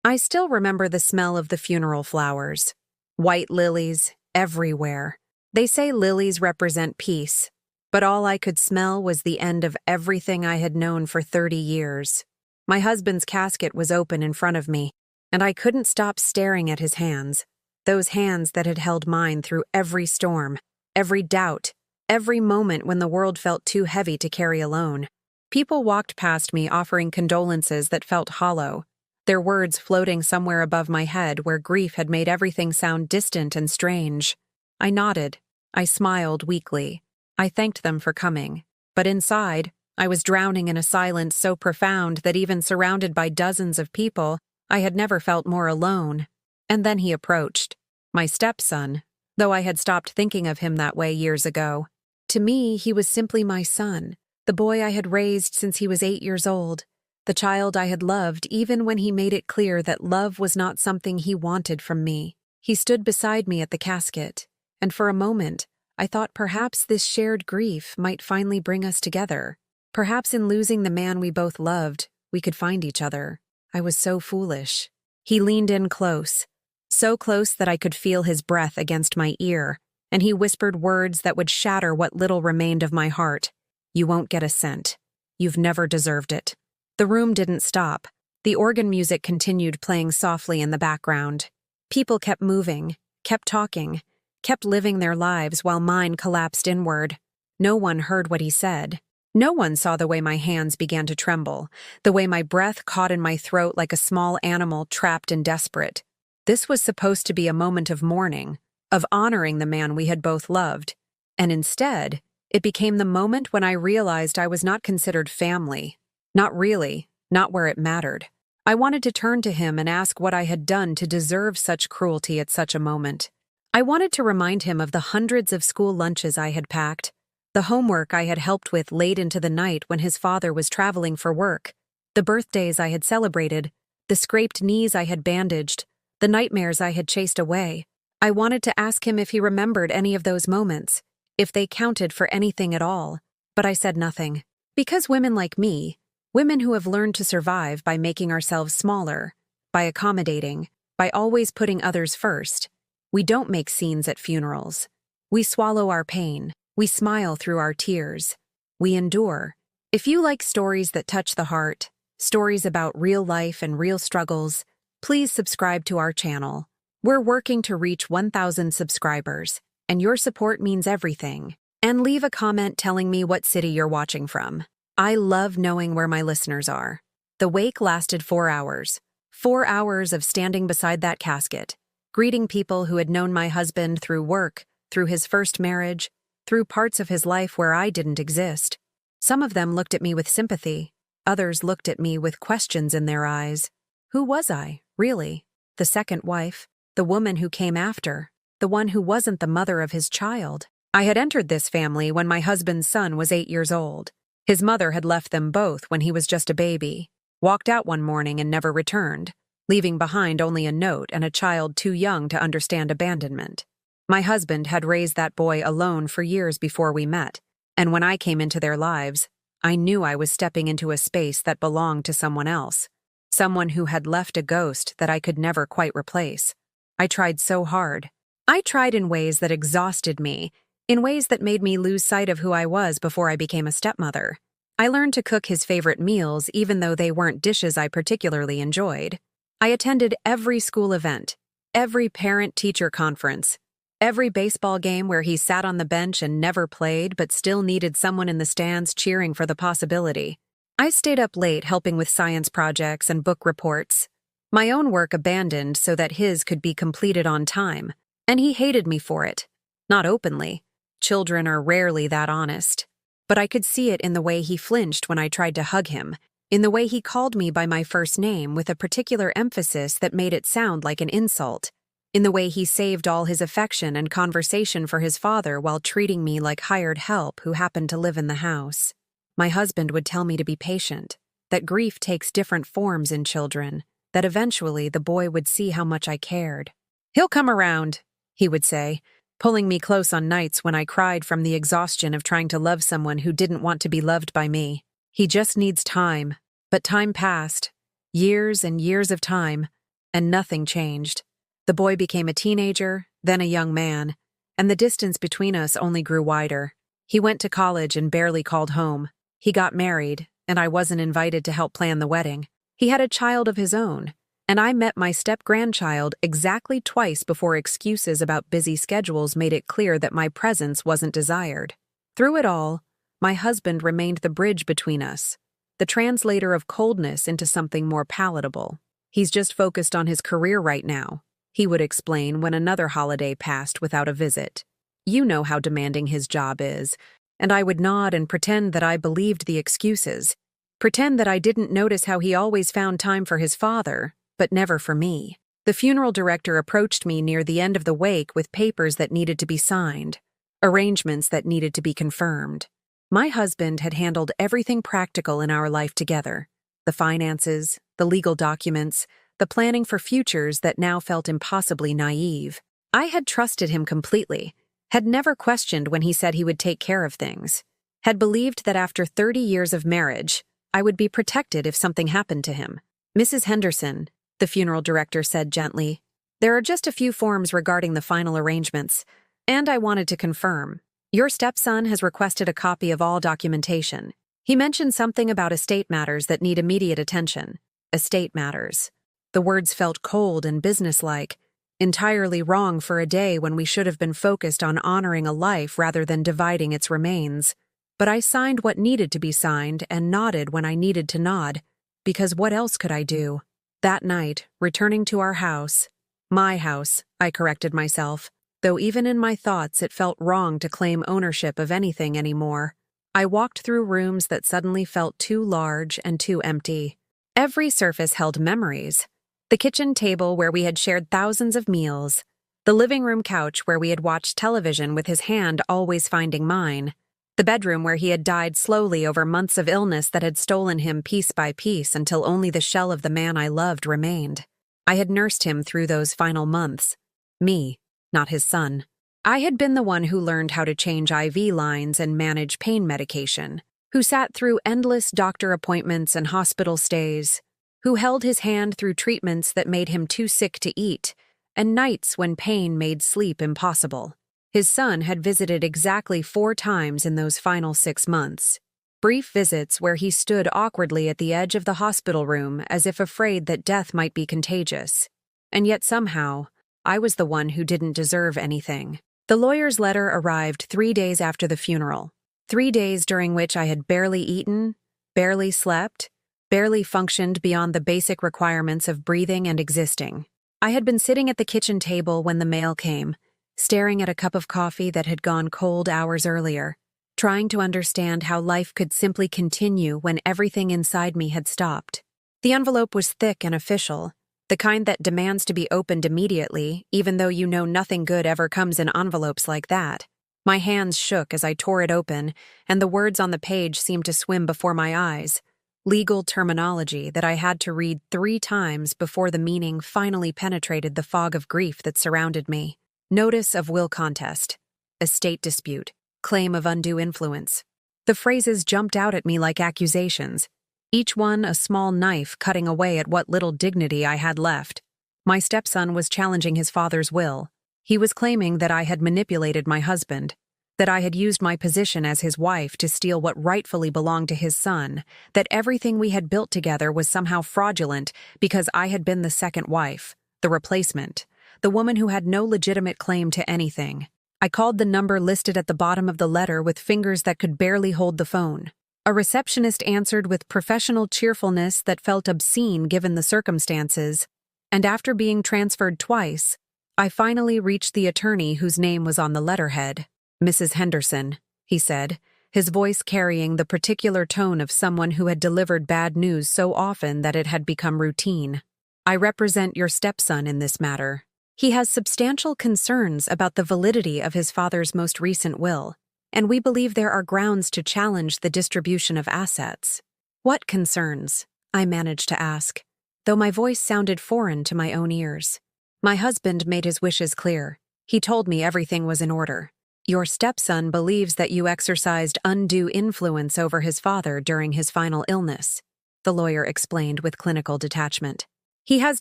I still remember the smell of the funeral flowers. White lilies everywhere. They say lilies represent peace, but all I could smell was the end of everything I had known for 30 years. My husband's casket was open in front of me, and I couldn't stop staring at his hands, those hands that had held mine through every storm, every doubt, every moment when the world felt too heavy to carry alone. People walked past me offering condolences that felt hollow, their words floating somewhere above my head where grief had made everything sound distant and strange. I nodded. I smiled weakly. I thanked them for coming. But inside, I was drowning in a silence so profound that even surrounded by dozens of people, I had never felt more alone. And then he approached. My stepson, though I had stopped thinking of him that way years ago. To me, he was simply my son, the boy I had raised since he was 8 years old, the child I had loved even when he made it clear that love was not something he wanted from me. He stood beside me at the casket, and for a moment, I thought perhaps this shared grief might finally bring us together. Perhaps in losing the man we both loved, we could find each other. I was so foolish. He leaned in close, so close that I could feel his breath against my ear, and he whispered words that would shatter what little remained of my heart. "You won't get a cent. You've never deserved it." The room didn't stop. The organ music continued playing softly in the background. People kept moving, kept talking, kept living their lives while mine collapsed inward. No one heard what he said. No one saw the way my hands began to tremble, the way my breath caught in my throat like a small animal trapped and desperate. This was supposed to be a moment of mourning, of honoring the man we had both loved. And instead, it became the moment when I realized I was not considered family. Not really, not where it mattered. I wanted to turn to him and ask what I had done to deserve such cruelty at such a moment. I wanted to remind him of the hundreds of school lunches I had packed, the homework I had helped with late into the night when his father was traveling for work, the birthdays I had celebrated, the scraped knees I had bandaged, the nightmares I had chased away. I wanted to ask him if he remembered any of those moments, if they counted for anything at all, but I said nothing. Because women like me, women who have learned to survive by making ourselves smaller, by accommodating, by always putting others first, we don't make scenes at funerals. We swallow our pain. We smile through our tears. We endure. If you like stories that touch the heart, stories about real life and real struggles, please subscribe to our channel. We're working to reach 1,000 subscribers, and your support means everything. And leave a comment telling me what city you're watching from. I love knowing where my listeners are. The wake lasted 4 hours. 4 hours of standing beside that casket, greeting people who had known my husband through work, through his first marriage, through parts of his life where I didn't exist. Some of them looked at me with sympathy. Others looked at me with questions in their eyes. Who was I, really? The second wife? The woman who came after? The one who wasn't the mother of his child? I had entered this family when my husband's son was 8 years old. His mother had left them both when he was just a baby, walked out one morning and never returned, leaving behind only a note and a child too young to understand abandonment. My husband had raised that boy alone for years before we met, and when I came into their lives, I knew I was stepping into a space that belonged to someone else, someone who had left a ghost that I could never quite replace. I tried so hard. I tried in ways that exhausted me, in ways that made me lose sight of who I was before I became a stepmother. I learned to cook his favorite meals even though they weren't dishes I particularly enjoyed. I attended every school event, every parent-teacher conference, every baseball game where he sat on the bench and never played but still needed someone in the stands cheering for the possibility. I stayed up late helping with science projects and book reports. My own work abandoned so that his could be completed on time, and he hated me for it. Not openly. Children are rarely that honest. But I could see it in the way he flinched when I tried to hug him, in the way he called me by my first name with a particular emphasis that made it sound like an insult, in the way he saved all his affection and conversation for his father while treating me like hired help who happened to live in the house. My husband would tell me to be patient, that grief takes different forms in children, that eventually the boy would see how much I cared. "He'll come around," he would say, pulling me close on nights when I cried from the exhaustion of trying to love someone who didn't want to be loved by me. "He just needs time." But time passed. Years and years of time. and nothing changed. The boy became a teenager, then a young man, and the distance between us only grew wider. He went to college and barely called home. He got married, and I wasn't invited to help plan the wedding. He had a child of his own, and I met my step-grandchild exactly twice before excuses about busy schedules made it clear that my presence wasn't desired. Through it all, my husband remained the bridge between us, the translator of coldness into something more palatable. "He's just focused on his career right now," he would explain when another holiday passed without a visit. "You know how demanding his job is," and I would nod and pretend that I believed the excuses, pretend that I didn't notice how he always found time for his father, but never for me. The funeral director approached me near the end of the wake with papers that needed to be signed, arrangements that needed to be confirmed. My husband had handled everything practical in our life together: the finances, the legal documents, the planning for futures that now felt impossibly naive. I had trusted him completely, had never questioned when he said he would take care of things, had believed that after 30 years of marriage, I would be protected if something happened to him. "Mrs. Henderson," the funeral director said gently, "there are just a few forms regarding the final arrangements, and I wanted to confirm. Your stepson has requested a copy of all documentation. He mentioned something about estate matters that need immediate attention." Estate matters. The words felt cold and businesslike, entirely wrong for a day when we should have been focused on honoring a life rather than dividing its remains. But I signed what needed to be signed and nodded when I needed to nod, because what else could I do? That night, returning to our house, my house, I corrected myself, though even in my thoughts it felt wrong to claim ownership of anything anymore. I walked through rooms that suddenly felt too large and too empty. Every surface held memories. The kitchen table where we had shared thousands of meals, the living room couch where we had watched television with his hand always finding mine, the bedroom where he had died slowly over months of illness that had stolen him piece by piece until only the shell of the man I loved remained. I had nursed him through those final months. Me, not his son. I had been the one who learned how to change IV lines and manage pain medication, who sat through endless doctor appointments and hospital stays, who held his hand through treatments that made him too sick to eat, and nights when pain made sleep impossible. His son had visited exactly 4 times in those final 6 months. Brief visits where he stood awkwardly at the edge of the hospital room as if afraid that death might be contagious. And yet somehow, I was the one who didn't deserve anything. The lawyer's letter arrived 3 days after the funeral. 3 days during which I had barely eaten, barely slept, barely functioned beyond the basic requirements of breathing and existing. I had been sitting at the kitchen table when the mail came, staring at a cup of coffee that had gone cold hours earlier, trying to understand how life could simply continue when everything inside me had stopped. The envelope was thick and official, the kind that demands to be opened immediately, even though you know nothing good ever comes in envelopes like that. My hands shook as I tore it open, and the words on the page seemed to swim before my eyes. Legal terminology that I had to read 3 times before the meaning finally penetrated the fog of grief that surrounded me. Notice of will contest, estate dispute, claim of undue influence. The phrases jumped out at me like accusations, each one a small knife cutting away at what little dignity I had left. My stepson was challenging his father's will. He was claiming that I had manipulated my husband, that I had used my position as his wife to steal what rightfully belonged to his son, that everything we had built together was somehow fraudulent because I had been the second wife, the replacement, the woman who had no legitimate claim to anything. I called the number listed at the bottom of the letter with fingers that could barely hold the phone. A receptionist answered with professional cheerfulness that felt obscene given the circumstances, and after being transferred twice, I finally reached the attorney whose name was on the letterhead. "Mrs. Henderson," he said, his voice carrying the particular tone of someone who had delivered bad news so often that it had become routine. "I represent your stepson in this matter. He has substantial concerns about the validity of his father's most recent will, and we believe there are grounds to challenge the distribution of assets." "What concerns?" I managed to ask, though my voice sounded foreign to my own ears. My husband made his wishes clear. He told me everything was in order. "Your stepson believes that you exercised undue influence over his father during his final illness," the lawyer explained with clinical detachment. He has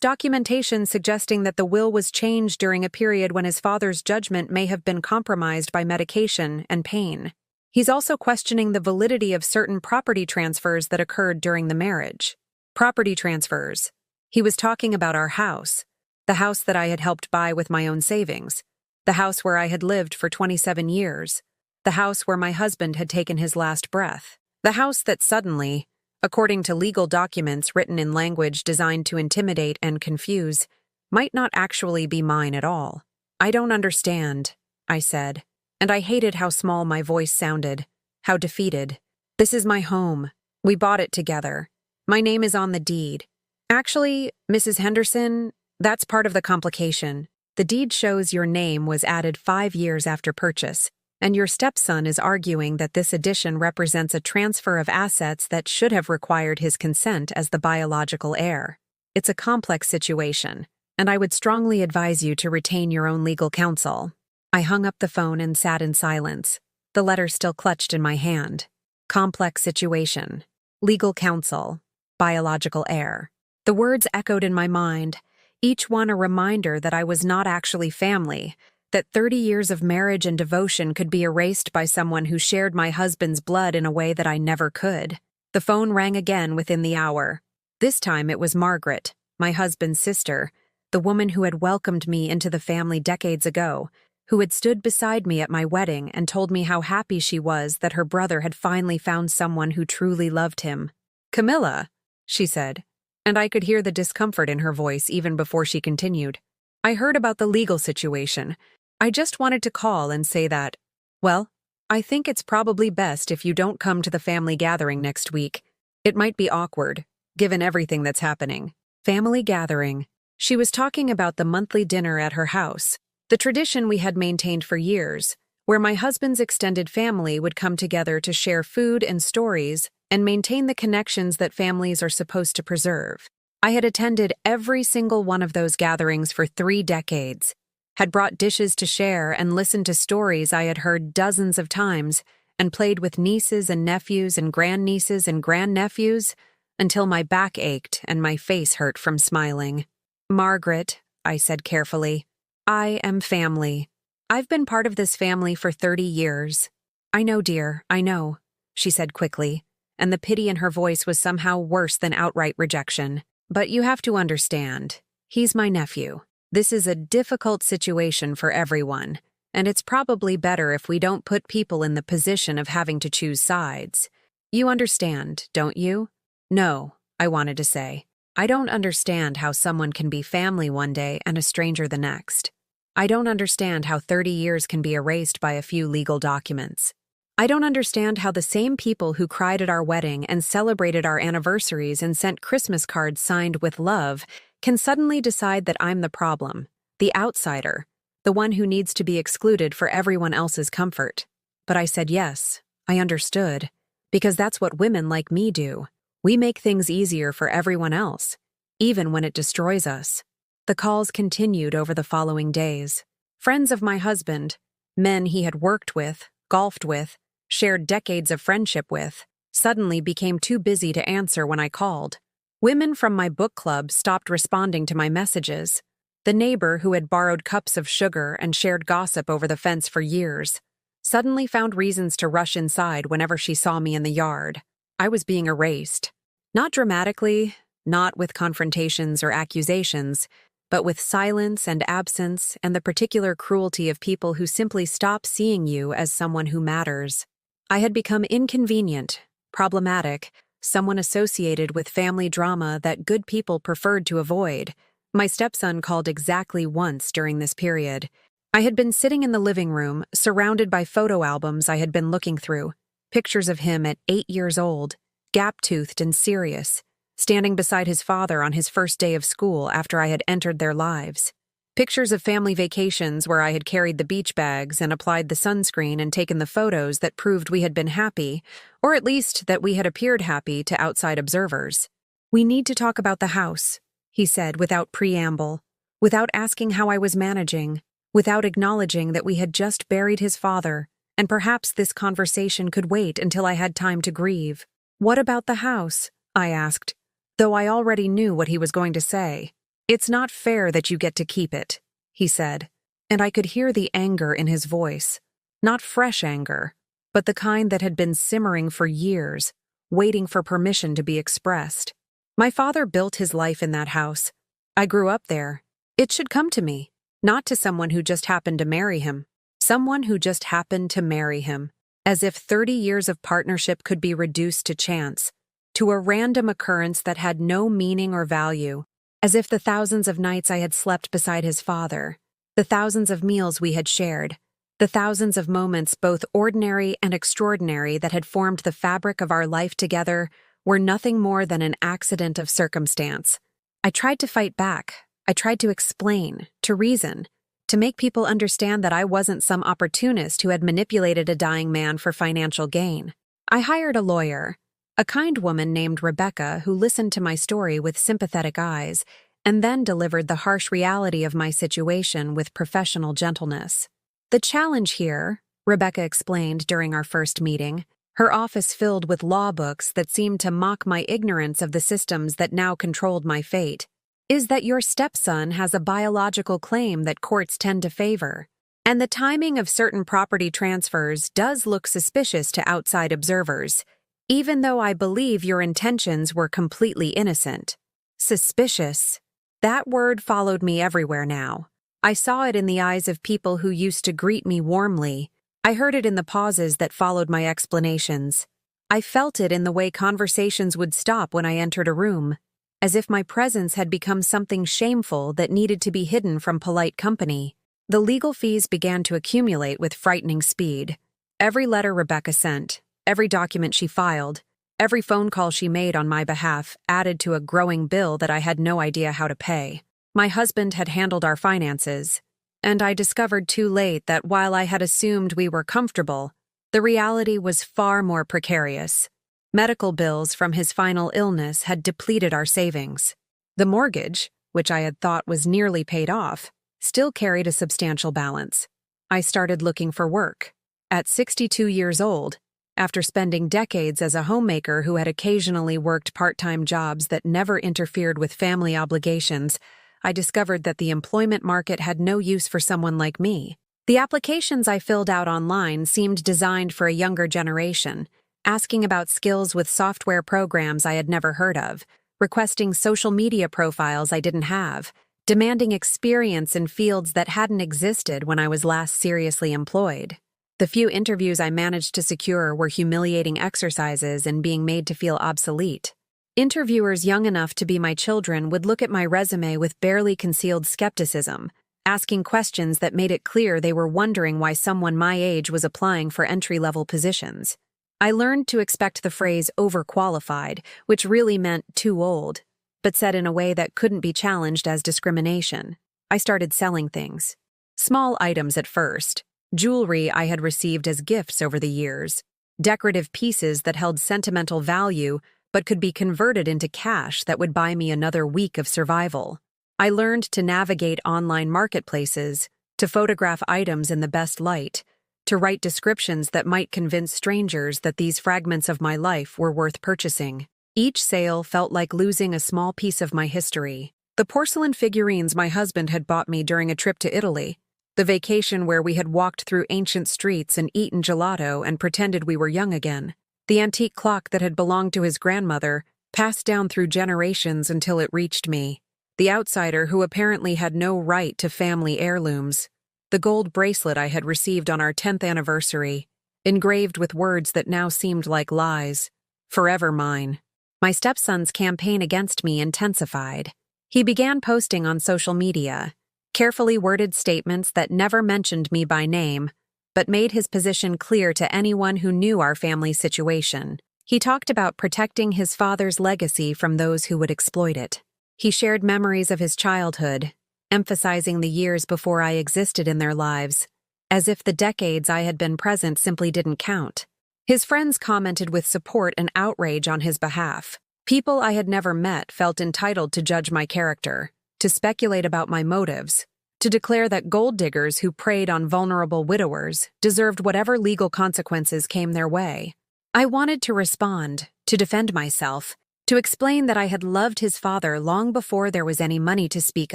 documentation suggesting that the will was changed during a period when his father's judgment may have been compromised by medication and pain. He's also questioning the validity of certain property transfers that occurred during the marriage. Property transfers. He was talking about our house, the house that I had helped buy with my own savings, the house where I had lived for 27 years, the house where my husband had taken his last breath, the house that suddenly, according to legal documents written in language designed to intimidate and confuse, might not actually be mine at all. I don't understand, I said, and I hated how small my voice sounded, how defeated. This is my home. We bought it together. My name is on the deed. Actually, Mrs. Henderson, that's part of the complication. The deed shows your name was added 5 years after purchase, and your stepson is arguing that this addition represents a transfer of assets that should have required his consent as the biological heir. It's a complex situation, and I would strongly advise you to retain your own legal counsel. I hung up the phone and sat in silence, the letter still clutched in my hand. Complex situation. Legal counsel. Biological heir. The words echoed in my mind, each one a reminder that I was not actually family, that 30 years of marriage and devotion could be erased by someone who shared my husband's blood in a way that I never could. The phone rang again within the hour. This time it was Margaret, my husband's sister, the woman who had welcomed me into the family decades ago, who had stood beside me at my wedding and told me how happy she was that her brother had finally found someone who truly loved him. "Camilla," she said, and I could hear the discomfort in her voice even before she continued. "I heard about the legal situation. I just wanted to call and say that, well, I think it's probably best if you don't come to the family gathering next week. It might be awkward, given everything that's happening." Family gathering. She was talking about the monthly dinner at her house, the tradition we had maintained for years, where my husband's extended family would come together to share food and stories and maintain the connections that families are supposed to preserve. I had attended every single one of those gatherings for 3 decades, had brought dishes to share and listened to stories I had heard dozens of times, and played with nieces and nephews and grandnieces and grandnephews until my back ached and my face hurt from smiling. "Margaret," I said carefully, "I am family. I've been part of this family for 30 years. "I know, dear, I know," she said quickly, and the pity in her voice was somehow worse than outright rejection. "But you have to understand, he's my nephew. This is a difficult situation for everyone, and it's probably better if we don't put people in the position of having to choose sides. You understand, don't you?" "No," I wanted to say. "I don't understand how someone can be family one day and a stranger the next. I don't understand how 30 years can be erased by a few legal documents. I don't understand how the same people who cried at our wedding and celebrated our anniversaries and sent Christmas cards signed with love can suddenly decide that I'm the problem, the outsider, the one who needs to be excluded for everyone else's comfort." But I said yes, I understood, because that's what women like me do. We make things easier for everyone else, even when it destroys us. The calls continued over the following days. Friends of my husband, men he had worked with, golfed with, shared decades of friendship with, suddenly became too busy to answer when I called. Women from my book club stopped responding to my messages. The neighbor who had borrowed cups of sugar and shared gossip over the fence for years suddenly found reasons to rush inside whenever she saw me in the yard. I was being erased. Not dramatically, not with confrontations or accusations, but with silence and absence and the particular cruelty of people who simply stop seeing you as someone who matters. I had become inconvenient, problematic, someone associated with family drama that good people preferred to avoid. My stepson called exactly once during this period. I had been sitting in the living room, surrounded by photo albums I had been looking through, pictures of him at 8 years old, gap-toothed and serious, standing beside his father on his first day of school after I had entered their lives. Pictures of family vacations where I had carried the beach bags and applied the sunscreen and taken the photos that proved we had been happy, or at least that we had appeared happy to outside observers. "We need to talk about the house," he said without preamble, without asking how I was managing, without acknowledging that we had just buried his father, and perhaps this conversation could wait until I had time to grieve. "What about the house?" I asked. though I already knew what he was going to say. "It's not fair that you get to keep it," he said, and I could hear the anger in his voice. Not fresh anger, but the kind that had been simmering for years, waiting for permission to be expressed. My father built his life in that house. I grew up there. It should come to me, not to someone who just happened to marry him. Someone who just happened to marry him. As if 30 years of partnership could be reduced to chance, to a random occurrence that had no meaning or value. As if the thousands of nights I had slept beside his father, the thousands of meals we had shared, the thousands of moments both ordinary and extraordinary that had formed the fabric of our life together were nothing more than an accident of circumstance. I tried to fight back. I tried to explain, to reason, to make people understand that I wasn't some opportunist who had manipulated a dying man for financial gain. I hired a lawyer, a kind woman named Rebecca who listened to my story with sympathetic eyes and then delivered the harsh reality of my situation with professional gentleness. "The challenge here," Rebecca explained during our first meeting, her office filled with law books that seemed to mock my ignorance of the systems that now controlled my fate, "is that your stepson has a biological claim that courts tend to favor, and the timing of certain property transfers does look suspicious to outside observers, even though I believe your intentions were completely innocent." Suspicious. That word followed me everywhere now. I saw it in the eyes of people who used to greet me warmly. I heard it in the pauses that followed my explanations. I felt it in the way conversations would stop when I entered a room, as if my presence had become something shameful that needed to be hidden from polite company. The legal fees began to accumulate with frightening speed. Every letter Rebecca sent, every document she filed, every phone call she made on my behalf added to a growing bill that I had no idea how to pay. My husband had handled our finances, and I discovered too late that while I had assumed we were comfortable, the reality was far more precarious. Medical bills from his final illness had depleted our savings. The mortgage, which I had thought was nearly paid off, still carried a substantial balance. I started looking for work. At 62 years old, after spending decades as a homemaker who had occasionally worked part-time jobs that never interfered with family obligations, I discovered that the employment market had no use for someone like me. The applications I filled out online seemed designed for a younger generation, asking about skills with software programs I had never heard of, requesting social media profiles I didn't have, demanding experience in fields that hadn't existed when I was last seriously employed. The few interviews I managed to secure were humiliating exercises in being made to feel obsolete. Interviewers young enough to be my children would look at my resume with barely concealed skepticism, asking questions that made it clear they were wondering why someone my age was applying for entry-level positions. I learned to expect the phrase overqualified, which really meant too old, but said in a way that couldn't be challenged as discrimination. I started selling things. Small items at first, jewelry I had received as gifts over the years, decorative pieces that held sentimental value but could be converted into cash that would buy me another week of survival. I learned to navigate online marketplaces, to photograph items in the best light, to write descriptions that might convince strangers that these fragments of my life were worth purchasing. Each sale felt like losing a small piece of my history. The porcelain figurines my husband had bought me during a trip to Italy, the vacation where we had walked through ancient streets and eaten gelato and pretended we were young again. The antique clock that had belonged to his grandmother, passed down through generations until it reached me. The outsider who apparently had no right to family heirlooms. The gold bracelet I had received on our 10th anniversary, engraved with words that now seemed like lies. Forever mine. My stepson's campaign against me intensified. He began posting on social media, carefully worded statements that never mentioned me by name, but made his position clear to anyone who knew our family situation. He talked about protecting his father's legacy from those who would exploit it. He shared memories of his childhood, emphasizing the years before I existed in their lives, as if the decades I had been present simply didn't count. His friends commented with support and outrage on his behalf. People I had never met felt entitled to judge my character, to speculate about my motives, to declare that gold diggers who preyed on vulnerable widowers deserved whatever legal consequences came their way. I wanted to respond, to defend myself, to explain that I had loved his father long before there was any money to speak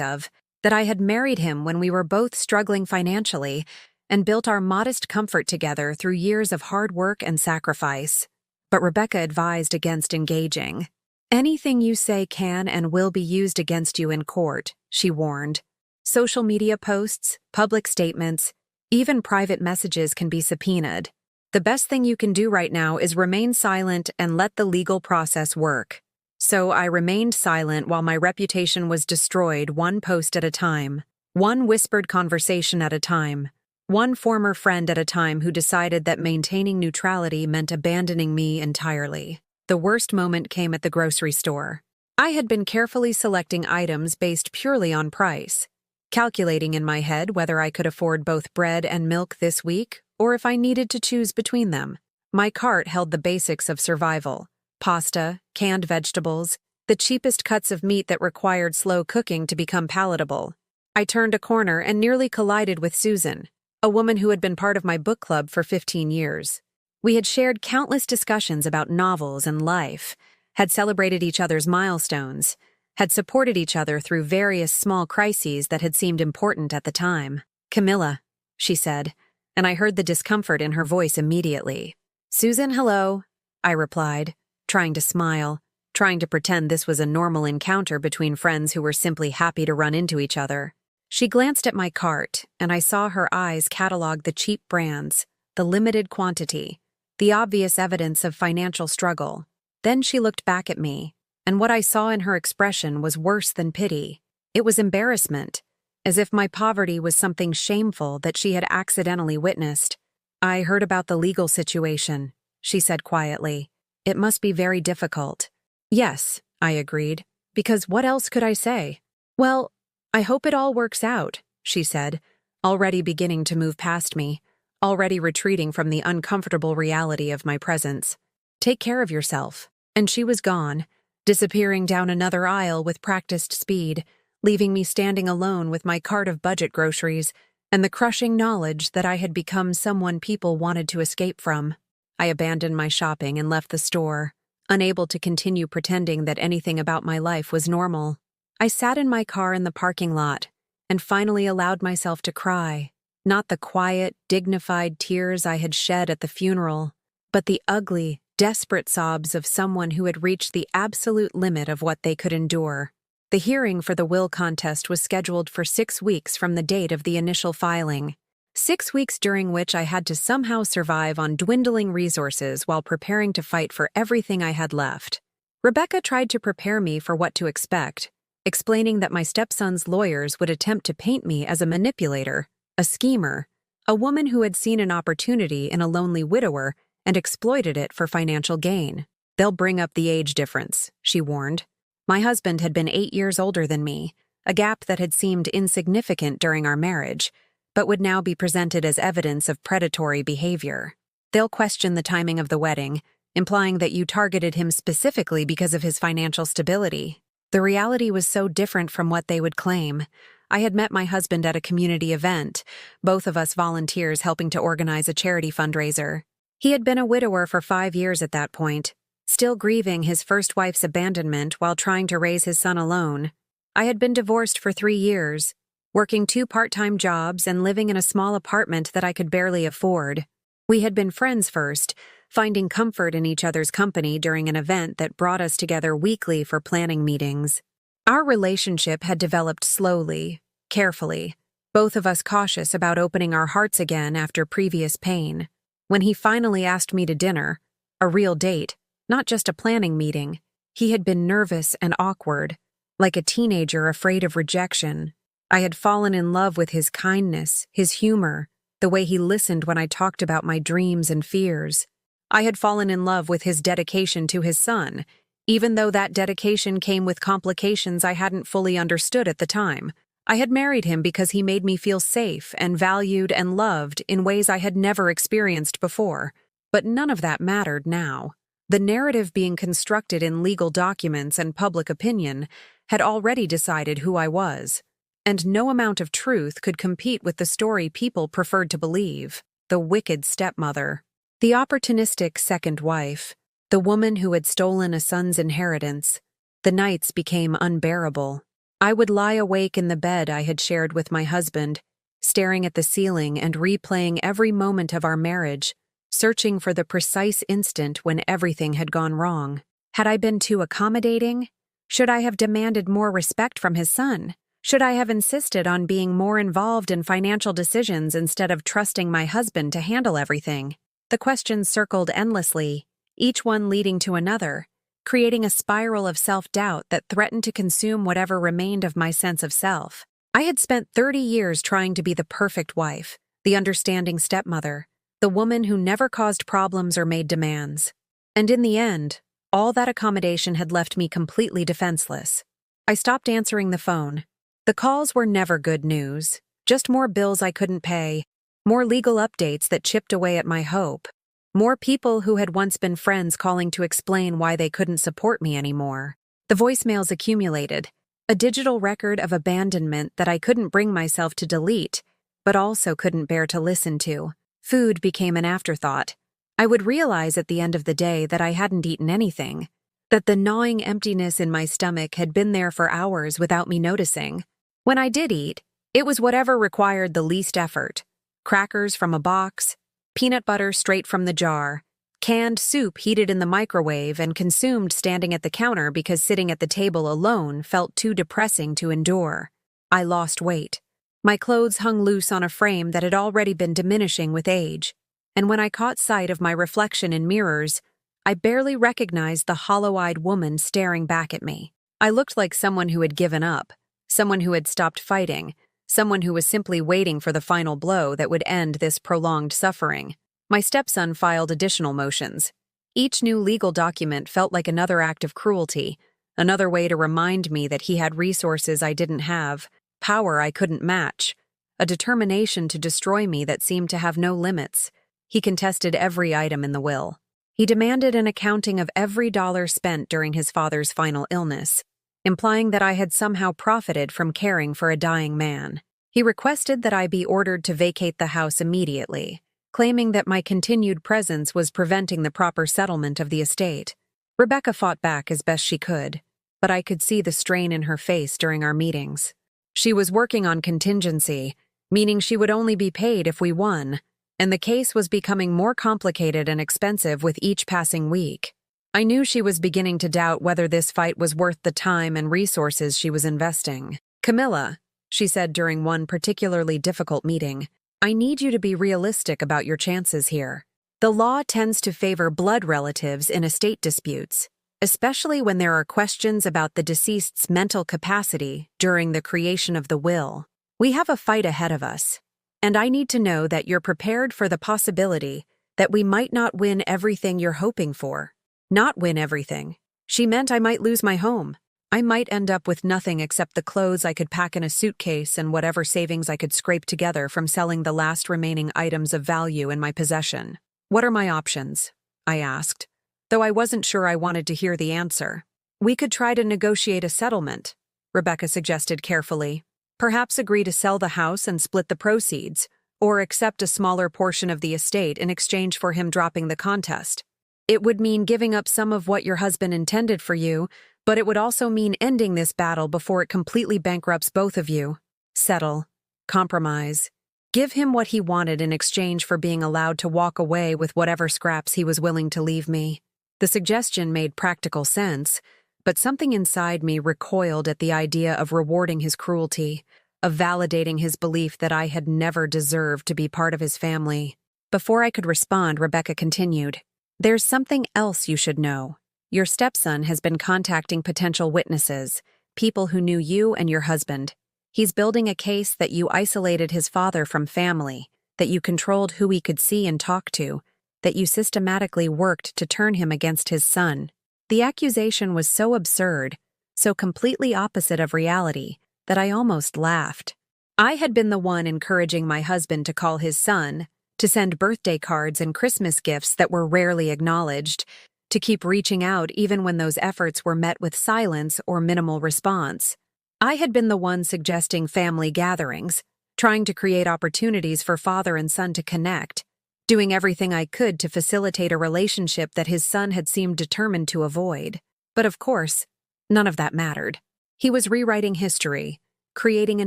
of, that I had married him when we were both struggling financially, and built our modest comfort together through years of hard work and sacrifice. But Rebecca advised against engaging. "Anything you say can and will be used against you in court," she warned. "Social media posts, public statements, even private messages can be subpoenaed. The best thing you can do right now is remain silent and let the legal process work." So I remained silent while my reputation was destroyed, one post at a time, one whispered conversation at a time, one former friend at a time who decided that maintaining neutrality meant abandoning me entirely. The worst moment came at the grocery store. I had been carefully selecting items based purely on price, calculating in my head whether I could afford both bread and milk this week, or if I needed to choose between them. My cart held the basics of survival: pasta, canned vegetables, the cheapest cuts of meat that required slow cooking to become palatable. I turned a corner and nearly collided with Susan, a woman who had been part of my book club for 15 years. We had shared countless discussions about novels and life, had celebrated each other's milestones, had supported each other through various small crises that had seemed important at the time. "Camilla," she said, and I heard the discomfort in her voice immediately. "Susan, hello," I replied, trying to smile, trying to pretend this was a normal encounter between friends who were simply happy to run into each other. She glanced at my cart, and I saw her eyes catalog the cheap brands, the limited quantity, the obvious evidence of financial struggle. Then she looked back at me, and what I saw in her expression was worse than pity. It was embarrassment, as if my poverty was something shameful that she had accidentally witnessed. "I heard about the legal situation," she said quietly. "It must be very difficult." "Yes," I agreed, because what else could I say? "Well, I hope it all works out," she said, already beginning to move past me, already retreating from the uncomfortable reality of my presence. "Take care of yourself." And she was gone, disappearing down another aisle with practiced speed, leaving me standing alone with my cart of budget groceries and the crushing knowledge that I had become someone people wanted to escape from. I abandoned my shopping and left the store, unable to continue pretending that anything about my life was normal. I sat in my car in the parking lot and finally allowed myself to cry, not the quiet, dignified tears I had shed at the funeral, but the ugly, desperate sobs of someone who had reached the absolute limit of what they could endure. The hearing for the will contest was scheduled for 6 weeks from the date of the initial filing. 6 weeks during which I had to somehow survive on dwindling resources while preparing to fight for everything I had left. Rebecca tried to prepare me for what to expect, explaining that my stepson's lawyers would attempt to paint me as a manipulator, a schemer, a woman who had seen an opportunity in a lonely widower and exploited it for financial gain. "They'll bring up the age difference," she warned. My husband had been 8 years older than me, a gap that had seemed insignificant during our marriage, but would now be presented as evidence of predatory behavior. "They'll question the timing of the wedding, implying that you targeted him specifically because of his financial stability." The reality was so different from what they would claim. I had met my husband at a community event, both of us volunteers helping to organize a charity fundraiser. He had been a widower for 5 years at that point, still grieving his first wife's abandonment while trying to raise his son alone. I had been divorced for 3 years, working 2 part-time jobs and living in a small apartment that I could barely afford. We had been friends first, finding comfort in each other's company during an event that brought us together weekly for planning meetings. Our relationship had developed slowly, carefully, both of us cautious about opening our hearts again after previous pain. When he finally asked me to dinner, a real date, not just a planning meeting, he had been nervous and awkward, like a teenager afraid of rejection. I had fallen in love with his kindness, his humor, the way he listened when I talked about my dreams and fears. I had fallen in love with his dedication to his son, even though that dedication came with complications I hadn't fully understood at the time. I had married him because he made me feel safe and valued and loved in ways I had never experienced before. But none of that mattered now. The narrative being constructed in legal documents and public opinion had already decided who I was, and no amount of truth could compete with the story people preferred to believe: the wicked stepmother, the opportunistic second wife, the woman who had stolen a son's inheritance. The nights became unbearable. I would lie awake in the bed I had shared with my husband, staring at the ceiling and replaying every moment of our marriage, searching for the precise instant when everything had gone wrong. Had I been too accommodating? Should I have demanded more respect from his son? Should I have insisted on being more involved in financial decisions instead of trusting my husband to handle everything? The questions circled endlessly, each one leading to another, creating a spiral of self-doubt that threatened to consume whatever remained of my sense of self. I had spent 30 years trying to be the perfect wife, the understanding stepmother, the woman who never caused problems or made demands. And in the end, all that accommodation had left me completely defenseless. I stopped answering the phone. The calls were never good news, just more bills I couldn't pay, more legal updates that chipped away at my hope, more people who had once been friends calling to explain why they couldn't support me anymore. The voicemails accumulated, a digital record of abandonment that I couldn't bring myself to delete, but also couldn't bear to listen to. Food became an afterthought. I would realize at the end of the day that I hadn't eaten anything, that the gnawing emptiness in my stomach had been there for hours without me noticing. When I did eat, it was whatever required the least effort. Crackers from a box, peanut butter straight from the jar, canned soup heated in the microwave and consumed standing at the counter because sitting at the table alone felt too depressing to endure. I lost weight. My clothes hung loose on a frame that had already been diminishing with age, and when I caught sight of my reflection in mirrors, I barely recognized the hollow-eyed woman staring back at me. I looked like someone who had given up, someone who had stopped fighting, someone who was simply waiting for the final blow that would end this prolonged suffering. My stepson filed additional motions. Each new legal document felt like another act of cruelty, another way to remind me that he had resources I didn't have, power I couldn't match, a determination to destroy me that seemed to have no limits. He contested every item in the will. He demanded an accounting of every dollar spent during his father's final illness, implying that I had somehow profited from caring for a dying man. He requested that I be ordered to vacate the house immediately, claiming that my continued presence was preventing the proper settlement of the estate. Rebecca fought back as best she could, but I could see the strain in her face during our meetings. She was working on contingency, meaning she would only be paid if we won, and the case was becoming more complicated and expensive with each passing week. I knew she was beginning to doubt whether this fight was worth the time and resources she was investing. "Camilla," she said during one particularly difficult meeting, "I need you to be realistic about your chances here. The law tends to favor blood relatives in estate disputes, especially when there are questions about the deceased's mental capacity during the creation of the will. We have a fight ahead of us, and I need to know that you're prepared for the possibility that we might not win everything you're hoping for." Not win everything. She meant I might lose my home. I might end up with nothing except the clothes I could pack in a suitcase and whatever savings I could scrape together from selling the last remaining items of value in my possession. "What are my options?" I asked, though I wasn't sure I wanted to hear the answer. "We could try to negotiate a settlement," Rebecca suggested carefully. "Perhaps agree to sell the house and split the proceeds, or accept a smaller portion of the estate in exchange for him dropping the contest. It would mean giving up some of what your husband intended for you, but it would also mean ending this battle before it completely bankrupts both of you. Settle. Compromise. Give him what he wanted in exchange for being allowed to walk away with whatever scraps he was willing to leave me." The suggestion made practical sense, but something inside me recoiled at the idea of rewarding his cruelty, of validating his belief that I had never deserved to be part of his family. Before I could respond, Rebecca continued, "There's something else you should know. Your stepson has been contacting potential witnesses, people who knew you and your husband. He's building a case that you isolated his father from family, that you controlled who he could see and talk to, that you systematically worked to turn him against his son." The accusation was so absurd, so completely opposite of reality, that I almost laughed. I had been the one encouraging my husband to call his son, to send birthday cards and Christmas gifts that were rarely acknowledged, to keep reaching out even when those efforts were met with silence or minimal response. I had been the one suggesting family gatherings, trying to create opportunities for father and son to connect, doing everything I could to facilitate a relationship that his son had seemed determined to avoid. But of course, none of that mattered. He was rewriting history, creating a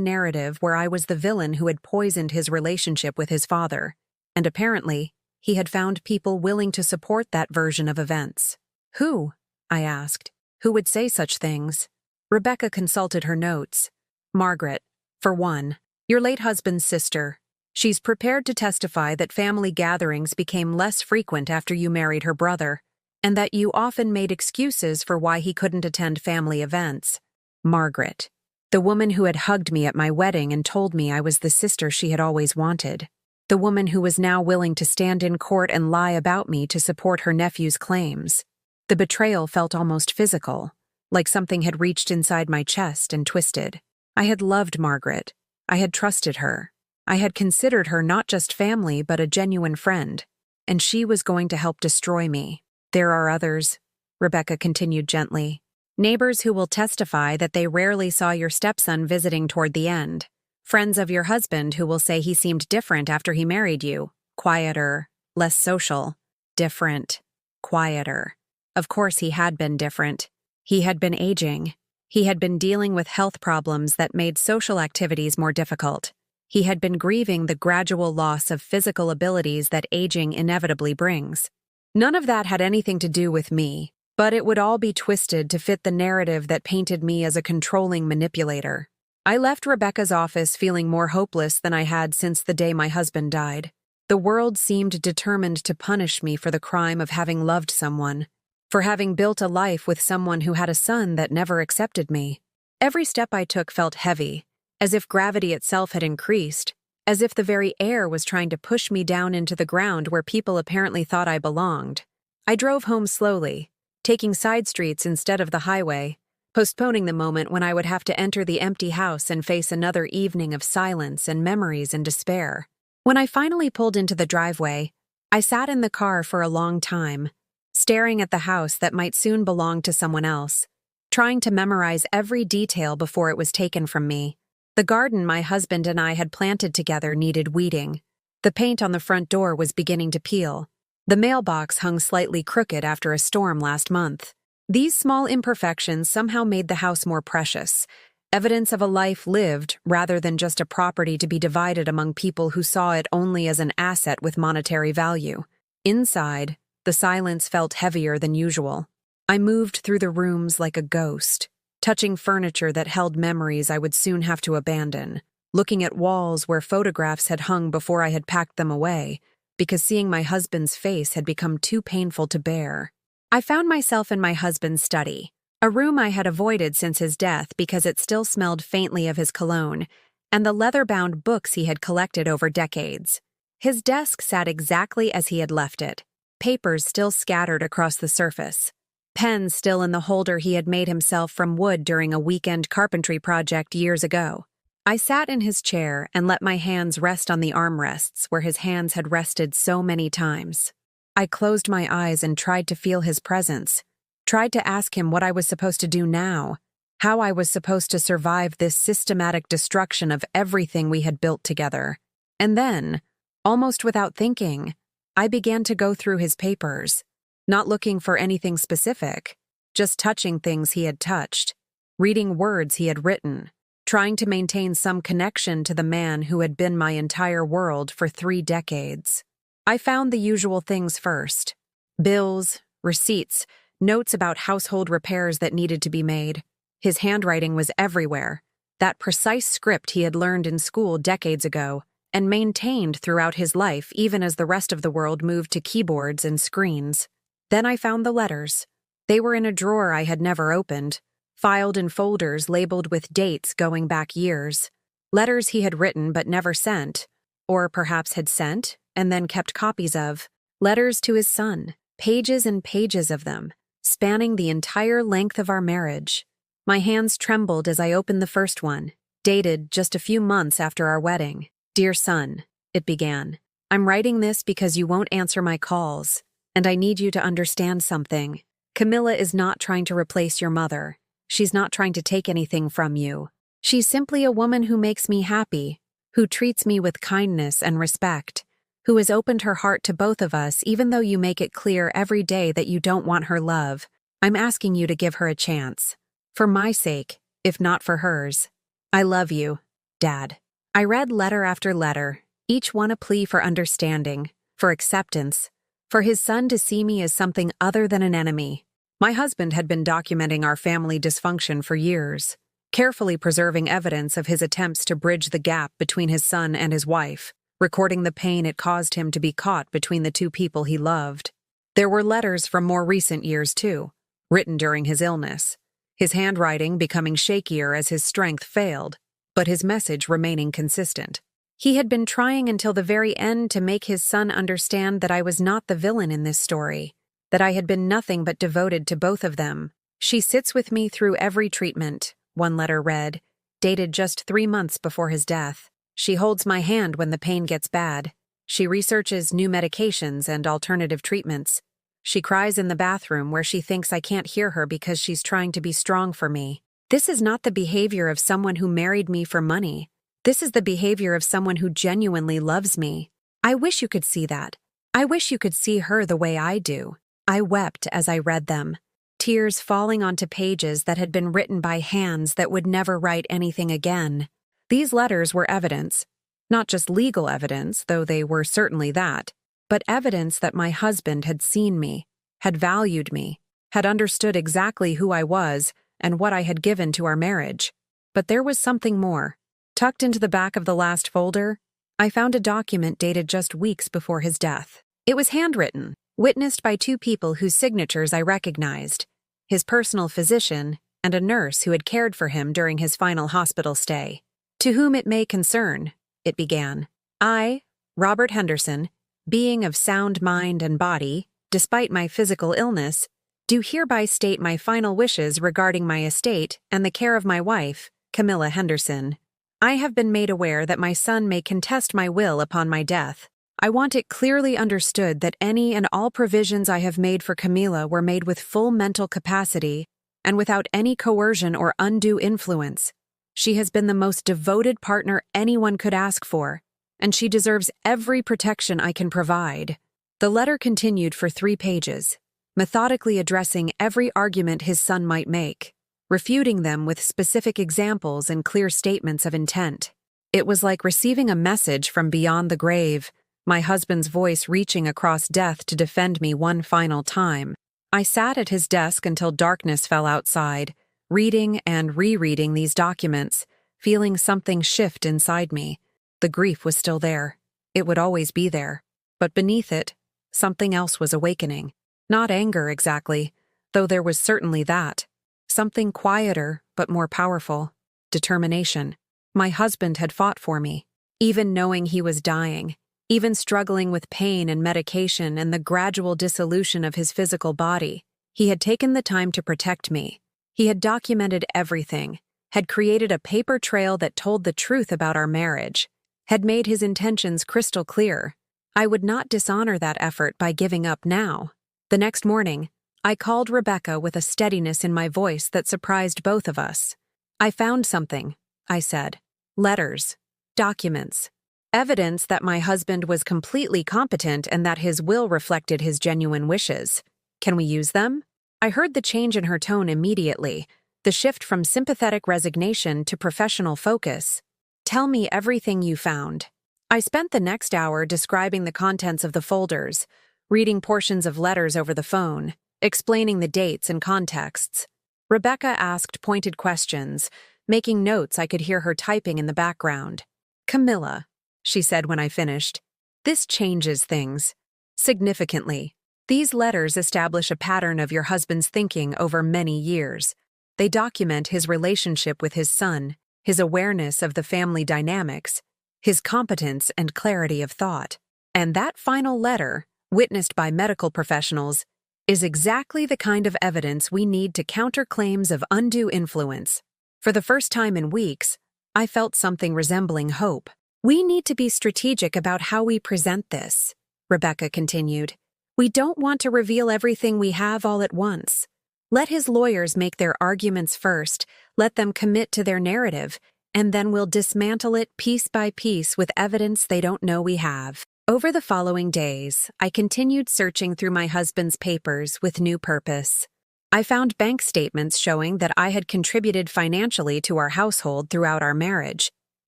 narrative where I was the villain who had poisoned his relationship with his father, and apparently, he had found people willing to support that version of events. Who? I asked. Who would say such things? Rebecca consulted her notes. Margaret, for one, your late husband's sister. She's prepared to testify that family gatherings became less frequent after you married her brother, and that you often made excuses for why he couldn't attend family events. Margaret, the woman who had hugged me at my wedding and told me I was the sister she had always wanted. The woman who was now willing to stand in court and lie about me to support her nephew's claims. The betrayal felt almost physical, like something had reached inside my chest and twisted. I had loved Margaret. I had trusted her. I had considered her not just family but a genuine friend, and she was going to help destroy me. There are others, Rebecca continued gently. Neighbors who will testify that they rarely saw your stepson visiting toward the end. Friends of your husband who will say he seemed different after he married you. Quieter, less social. Different, quieter. Of course he had been different. He had been aging. He had been dealing with health problems that made social activities more difficult. He had been grieving the gradual loss of physical abilities that aging inevitably brings. None of that had anything to do with me, but it would all be twisted to fit the narrative that painted me as a controlling manipulator. I left Rebecca's office feeling more hopeless than I had since the day my husband died. The world seemed determined to punish me for the crime of having loved someone, for having built a life with someone who had a son that never accepted me. Every step I took felt heavy, as if gravity itself had increased, as if the very air was trying to push me down into the ground where people apparently thought I belonged. I drove home slowly, taking side streets instead of the highway, postponing the moment when I would have to enter the empty house and face another evening of silence and memories and despair. When I finally pulled into the driveway, I sat in the car for a long time, staring at the house that might soon belong to someone else, trying to memorize every detail before it was taken from me. The garden my husband and I had planted together needed weeding. The paint on the front door was beginning to peel. The mailbox hung slightly crooked after a storm last month. These small imperfections somehow made the house more precious, evidence of a life lived rather than just a property to be divided among people who saw it only as an asset with monetary value. Inside, the silence felt heavier than usual. I moved through the rooms like a ghost, touching furniture that held memories I would soon have to abandon, looking at walls where photographs had hung before I had packed them away, because seeing my husband's face had become too painful to bear. I found myself in my husband's study, a room I had avoided since his death because it still smelled faintly of his cologne, and the leather-bound books he had collected over decades. His desk sat exactly as he had left it, papers still scattered across the surface, pens still in the holder he had made himself from wood during a weekend carpentry project years ago. I sat in his chair and let my hands rest on the armrests where his hands had rested so many times. I closed my eyes and tried to feel his presence, tried to ask him what I was supposed to do now, how I was supposed to survive this systematic destruction of everything we had built together. And then, almost without thinking, I began to go through his papers, not looking for anything specific, just touching things he had touched, reading words he had written, trying to maintain some connection to the man who had been my entire world for 3 decades. I found the usual things first: bills, receipts, notes about household repairs that needed to be made. His handwriting was everywhere, that precise script he had learned in school decades ago and maintained throughout his life even as the rest of the world moved to keyboards and screens. Then I found the letters. They were in a drawer I had never opened, filed in folders labeled with dates going back years. Letters he had written but never sent, or perhaps had sent and then kept copies of. Letters to his son, pages and pages of them, spanning the entire length of our marriage. My hands trembled as I opened the first one, dated just a few months after our wedding. "Dear son," it began, "I'm writing this because you won't answer my calls, and I need you to understand something. Camilla is not trying to replace your mother. She's not trying to take anything from you. She's simply a woman who makes me happy, who treats me with kindness and respect. who has opened her heart to both of us even though you make it clear every day that you don't want her love. I'm asking you to give her a chance. For my sake, if not for hers. I love you, Dad. I read letter after letter, each one a plea for understanding, for acceptance, for his son to see me as something other than an enemy. My husband had been documenting our family dysfunction for years, carefully preserving evidence of his attempts to bridge the gap between his son and his wife, recording the pain it caused him to be caught between the two people he loved. There were letters from more recent years, too, written during his illness, his handwriting becoming shakier as his strength failed, but his message remaining consistent. He had been trying until the very end to make his son understand that I was not the villain in this story, that I had been nothing but devoted to both of them. She sits with me through every treatment, one letter read, dated just 3 months before his death. She holds my hand when the pain gets bad. She researches new medications and alternative treatments. She cries in the bathroom where she thinks I can't hear her because she's trying to be strong for me. This is not the behavior of someone who married me for money. This is the behavior of someone who genuinely loves me. I wish you could see that. I wish you could see her the way I do. I wept as I read them, tears falling onto pages that had been written by hands that would never write anything again. These letters were evidence, not just legal evidence, though they were certainly that, but evidence that my husband had seen me, had valued me, had understood exactly who I was and what I had given to our marriage. But there was something more. Tucked into the back of the last folder, I found a document dated just weeks before his death. It was handwritten, witnessed by 2 people whose signatures I recognized, his personal physician and a nurse who had cared for him during his final hospital stay. To whom it may concern, it began. I, Robert Henderson, being of sound mind and body, despite my physical illness, do hereby state my final wishes regarding my estate and the care of my wife, Camilla Henderson. I have been made aware that my son may contest my will upon my death. I want it clearly understood that any and all provisions I have made for Camilla were made with full mental capacity and without any coercion or undue influence. She has been the most devoted partner anyone could ask for, and she deserves every protection I can provide. The letter continued for 3 pages, methodically addressing every argument his son might make, refuting them with specific examples and clear statements of intent. It was like receiving a message from beyond the grave, my husband's voice reaching across death to defend me one final time. I sat at his desk until darkness fell outside, reading and rereading these documents, feeling something shift inside me. The grief was still there. It would always be there. But beneath it, something else was awakening. Not anger exactly, though there was certainly that. Something quieter but more powerful. Determination. My husband had fought for me, even knowing he was dying, even struggling with pain and medication and the gradual dissolution of his physical body. He had taken the time to protect me. He had documented everything, had created a paper trail that told the truth about our marriage, had made his intentions crystal clear. I would not dishonor that effort by giving up now. The next morning, I called Rebecca with a steadiness in my voice that surprised both of us. I found something, I said. Letters, documents, evidence that my husband was completely competent and that his will reflected his genuine wishes. Can we use them? I heard the change in her tone immediately, the shift from sympathetic resignation to professional focus. Tell me everything you found. I spent the next hour describing the contents of the folders, reading portions of letters over the phone, explaining the dates and contexts. Rebecca asked pointed questions, making notes I could hear her typing in the background. Camilla, she said when I finished, this changes things. Significantly. These letters establish a pattern of your husband's thinking over many years. They document his relationship with his son, his awareness of the family dynamics, his competence and clarity of thought. And that final letter, witnessed by medical professionals, is exactly the kind of evidence we need to counter claims of undue influence. For the first time in weeks, I felt something resembling hope. We need to be strategic about how we present this, Rebecca continued. We don't want to reveal everything we have all at once. Let his lawyers make their arguments first, let them commit to their narrative, and then we'll dismantle it piece by piece with evidence they don't know we have. Over the following days, I continued searching through my husband's papers with new purpose. I found bank statements showing that I had contributed financially to our household throughout our marriage,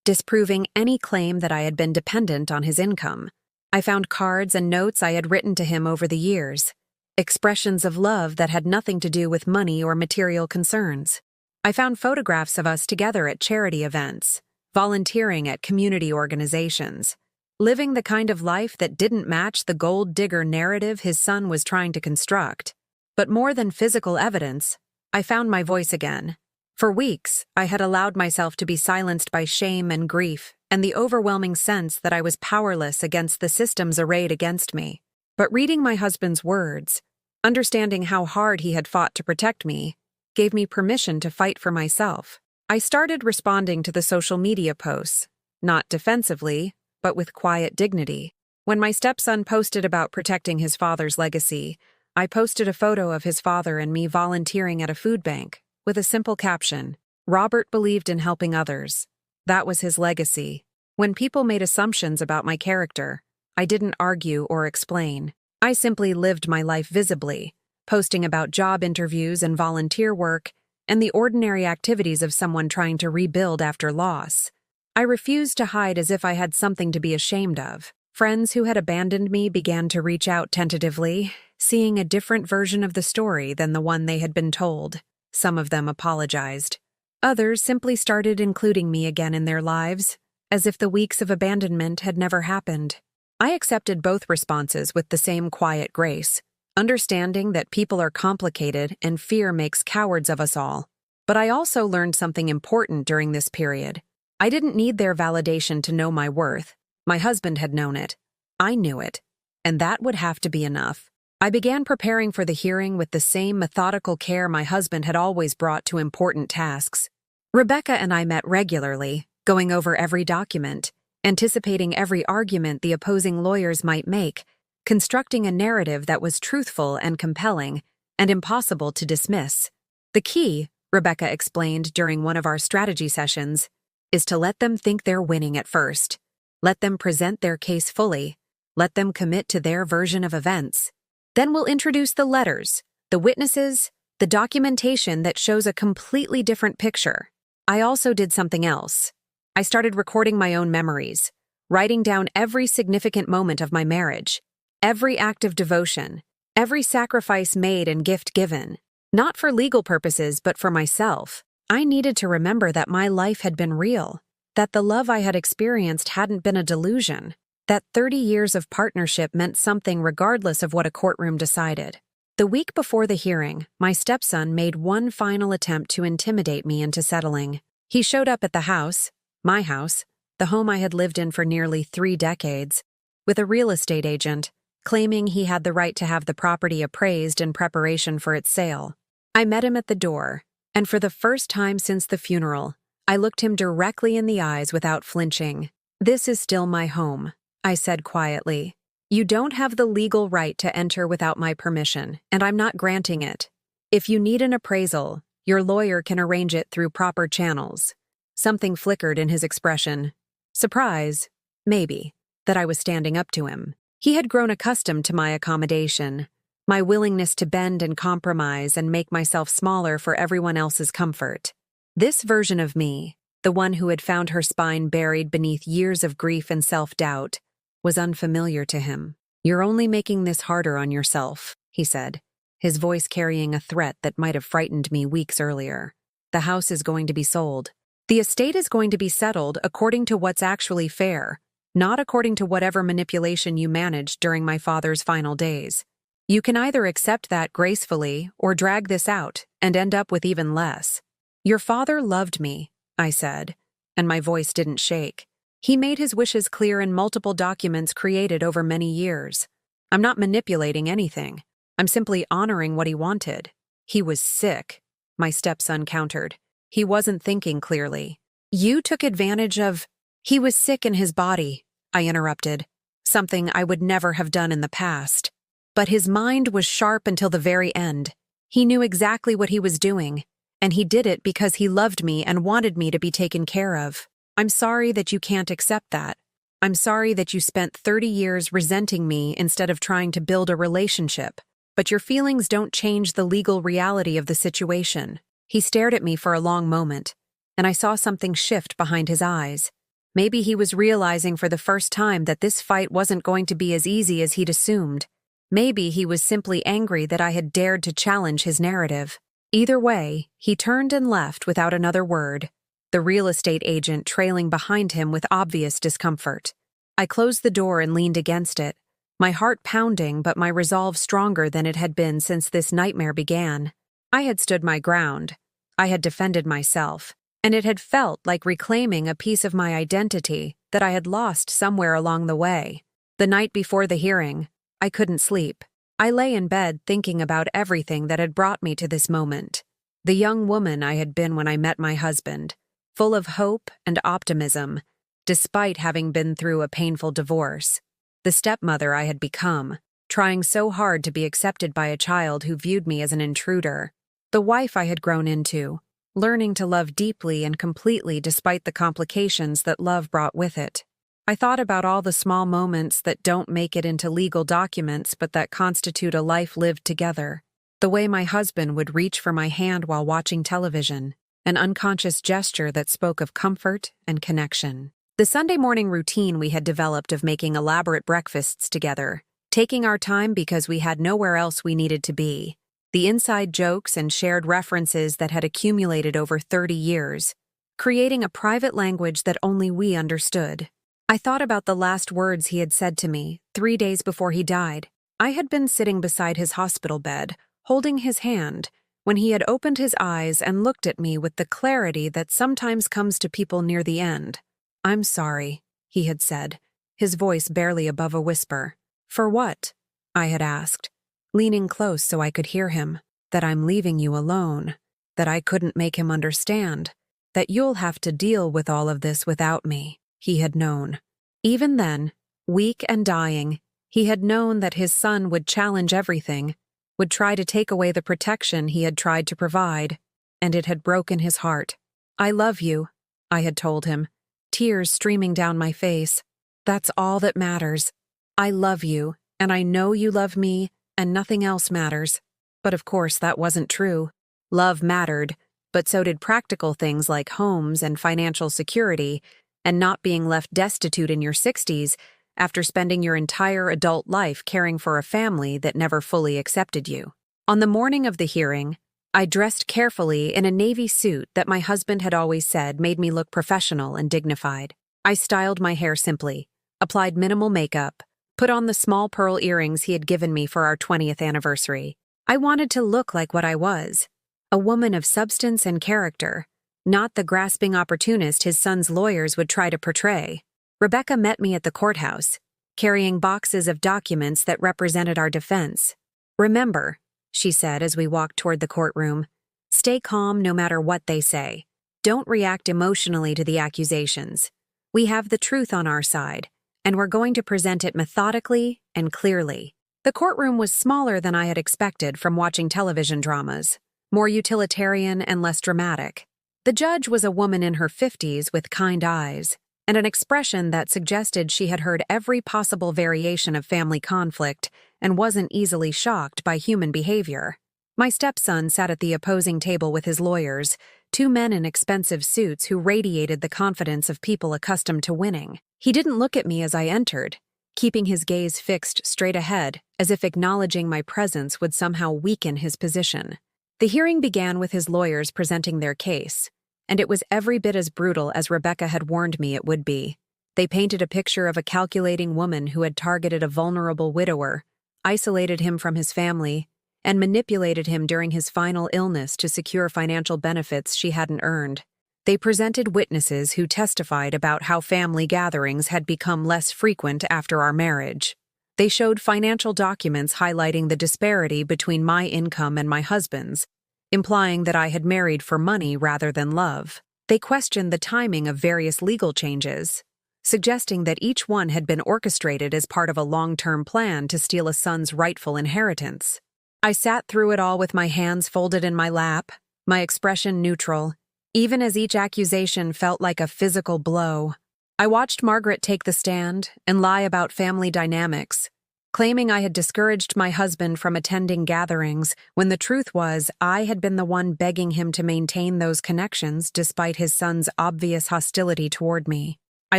disproving any claim that I had been dependent on his income. I found cards and notes I had written to him over the years, expressions of love that had nothing to do with money or material concerns. I found photographs of us together at charity events, volunteering at community organizations, living the kind of life that didn't match the gold digger narrative his son was trying to construct. But more than physical evidence, I found my voice again. For weeks, I had allowed myself to be silenced by shame and grief and the overwhelming sense that I was powerless against the systems arrayed against me. But reading my husband's words, understanding how hard he had fought to protect me, gave me permission to fight for myself. I started responding to the social media posts, not defensively, but with quiet dignity. When my stepson posted about protecting his father's legacy, I posted a photo of his father and me volunteering at a food bank, with a simple caption, "Robert believed in helping others. That was his legacy." When people made assumptions about my character, I didn't argue or explain. I simply lived my life visibly, posting about job interviews and volunteer work, and the ordinary activities of someone trying to rebuild after loss. I refused to hide as if I had something to be ashamed of. Friends who had abandoned me began to reach out tentatively, seeing a different version of the story than the one they had been told. Some of them apologized. Others simply started including me again in their lives, as if the weeks of abandonment had never happened. I accepted both responses with the same quiet grace, understanding that people are complicated and fear makes cowards of us all. But I also learned something important during this period. I didn't need their validation to know my worth. My husband had known it. I knew it. And that would have to be enough. I began preparing for the hearing with the same methodical care my husband had always brought to important tasks. Rebecca and I met regularly, going over every document, anticipating every argument the opposing lawyers might make, constructing a narrative that was truthful and compelling, and impossible to dismiss. The key, Rebecca explained during one of our strategy sessions, is to let them think they're winning at first. Let them present their case fully. Let them commit to their version of events. Then we'll introduce the letters, the witnesses, the documentation that shows a completely different picture. I also did something else. I started recording my own memories, writing down every significant moment of my marriage, every act of devotion, every sacrifice made and gift given. Not for legal purposes, but for myself. I needed to remember that my life had been real, that the love I had experienced hadn't been a delusion, that 30 years of partnership meant something regardless of what a courtroom decided. The week before the hearing, my stepson made one final attempt to intimidate me into settling. He showed up at the house, my house, the home I had lived in for nearly 3 decades, with a real estate agent, claiming he had the right to have the property appraised in preparation for its sale. I met him at the door, and for the first time since the funeral, I looked him directly in the eyes without flinching. "This is still my home," I said quietly. "You don't have the legal right to enter without my permission, and I'm not granting it. If you need an appraisal, your lawyer can arrange it through proper channels." Something flickered in his expression. Surprise, maybe, that I was standing up to him. He had grown accustomed to my accommodation, my willingness to bend and compromise and make myself smaller for everyone else's comfort. This version of me, the one who had found her spine buried beneath years of grief and self-doubt, was unfamiliar to him. "You're only making this harder on yourself," he said, his voice carrying a threat that might have frightened me weeks earlier. "The house is going to be sold. The estate is going to be settled according to what's actually fair, not according to whatever manipulation you managed during my father's final days. You can either accept that gracefully or drag this out and end up with even less." "Your father loved me," I said, and my voice didn't shake. "He made his wishes clear in multiple documents created over many years. I'm not manipulating anything. I'm simply honoring what he wanted." "He was sick," my stepson countered. "He wasn't thinking clearly. You took advantage of—" "He was sick in his body," I interrupted, something I would never have done in the past. "But his mind was sharp until the very end. He knew exactly what he was doing, and he did it because he loved me and wanted me to be taken care of. I'm sorry that you can't accept that." I'm sorry that you spent 30 years resenting me instead of trying to build a relationship, but your feelings don't change the legal reality of the situation." He stared at me for a long moment, and I saw something shift behind his eyes. Maybe he was realizing for the first time that this fight wasn't going to be as easy as he'd assumed. Maybe he was simply angry that I had dared to challenge his narrative. Either way, he turned and left without another word, the real estate agent trailing behind him with obvious discomfort. I closed the door and leaned against it, my heart pounding but my resolve stronger than it had been since this nightmare began. I had stood my ground. I had defended myself, and it had felt like reclaiming a piece of my identity that I had lost somewhere along the way. The night before the hearing, I couldn't sleep. I lay in bed thinking about everything that had brought me to this moment. The young woman I had been when I met my husband, full of hope and optimism, despite having been through a painful divorce. The stepmother I had become, trying so hard to be accepted by a child who viewed me as an intruder. The wife I had grown into, learning to love deeply and completely despite the complications that love brought with it. I thought about all the small moments that don't make it into legal documents but that constitute a life lived together. The way my husband would reach for my hand while watching television, an unconscious gesture that spoke of comfort and connection. The Sunday morning routine we had developed of making elaborate breakfasts together, taking our time because we had nowhere else we needed to be. The inside jokes and shared references that had accumulated over 30 years, creating a private language that only we understood. I thought about the last words he had said to me 3 days before he died. I had been sitting beside his hospital bed, holding his hand, when he had opened his eyes and looked at me with the clarity that sometimes comes to people near the end. "I'm sorry," he had said, his voice barely above a whisper. "For what?" I had asked, leaning close so I could hear him. "That I'm leaving you alone, that I couldn't make him understand, that you'll have to deal with all of this without me," he had known. Even then, weak and dying, he had known that his son would challenge everything, would try to take away the protection he had tried to provide, and it had broken his heart. "I love you," I had told him, tears streaming down my face. "That's all that matters. I love you, and I know you love me, and nothing else matters." But of course that wasn't true. Love mattered, but so did practical things like homes and financial security, and not being left destitute in your 60s after spending your entire adult life caring for a family that never fully accepted you. On the morning of the hearing, I dressed carefully in a navy suit that my husband had always said made me look professional and dignified. I styled my hair simply, applied minimal makeup, put on the small pearl earrings he had given me for our 20th anniversary. I wanted to look like what I was, a woman of substance and character, not the grasping opportunist his son's lawyers would try to portray. Rebecca met me at the courthouse, carrying boxes of documents that represented our defense. "Remember," she said as we walked toward the courtroom, "stay calm no matter what they say. Don't react emotionally to the accusations. We have the truth on our side, and we're going to present it methodically and clearly." The courtroom was smaller than I had expected from watching television dramas, more utilitarian and less dramatic. The judge was a woman in her 50s with kind eyes, and an expression that suggested she had heard every possible variation of family conflict and wasn't easily shocked by human behavior. My stepson sat at the opposing table with his lawyers, 2 men in expensive suits who radiated the confidence of people accustomed to winning. He didn't look at me as I entered, keeping his gaze fixed straight ahead, as if acknowledging my presence would somehow weaken his position. The hearing began with his lawyers presenting their case, and it was every bit as brutal as Rebecca had warned me it would be. They painted a picture of a calculating woman who had targeted a vulnerable widower, isolated him from his family, and manipulated him during his final illness to secure financial benefits she hadn't earned. They presented witnesses who testified about how family gatherings had become less frequent after our marriage. They showed financial documents highlighting the disparity between my income and my husband's, implying that I had married for money rather than love. They questioned the timing of various legal changes, suggesting that each one had been orchestrated as part of a long-term plan to steal a son's rightful inheritance. I sat through it all with my hands folded in my lap, my expression neutral, even as each accusation felt like a physical blow. I watched Margaret take the stand and lie about family dynamics, claiming I had discouraged my husband from attending gatherings when the truth was I had been the one begging him to maintain those connections despite his son's obvious hostility toward me. I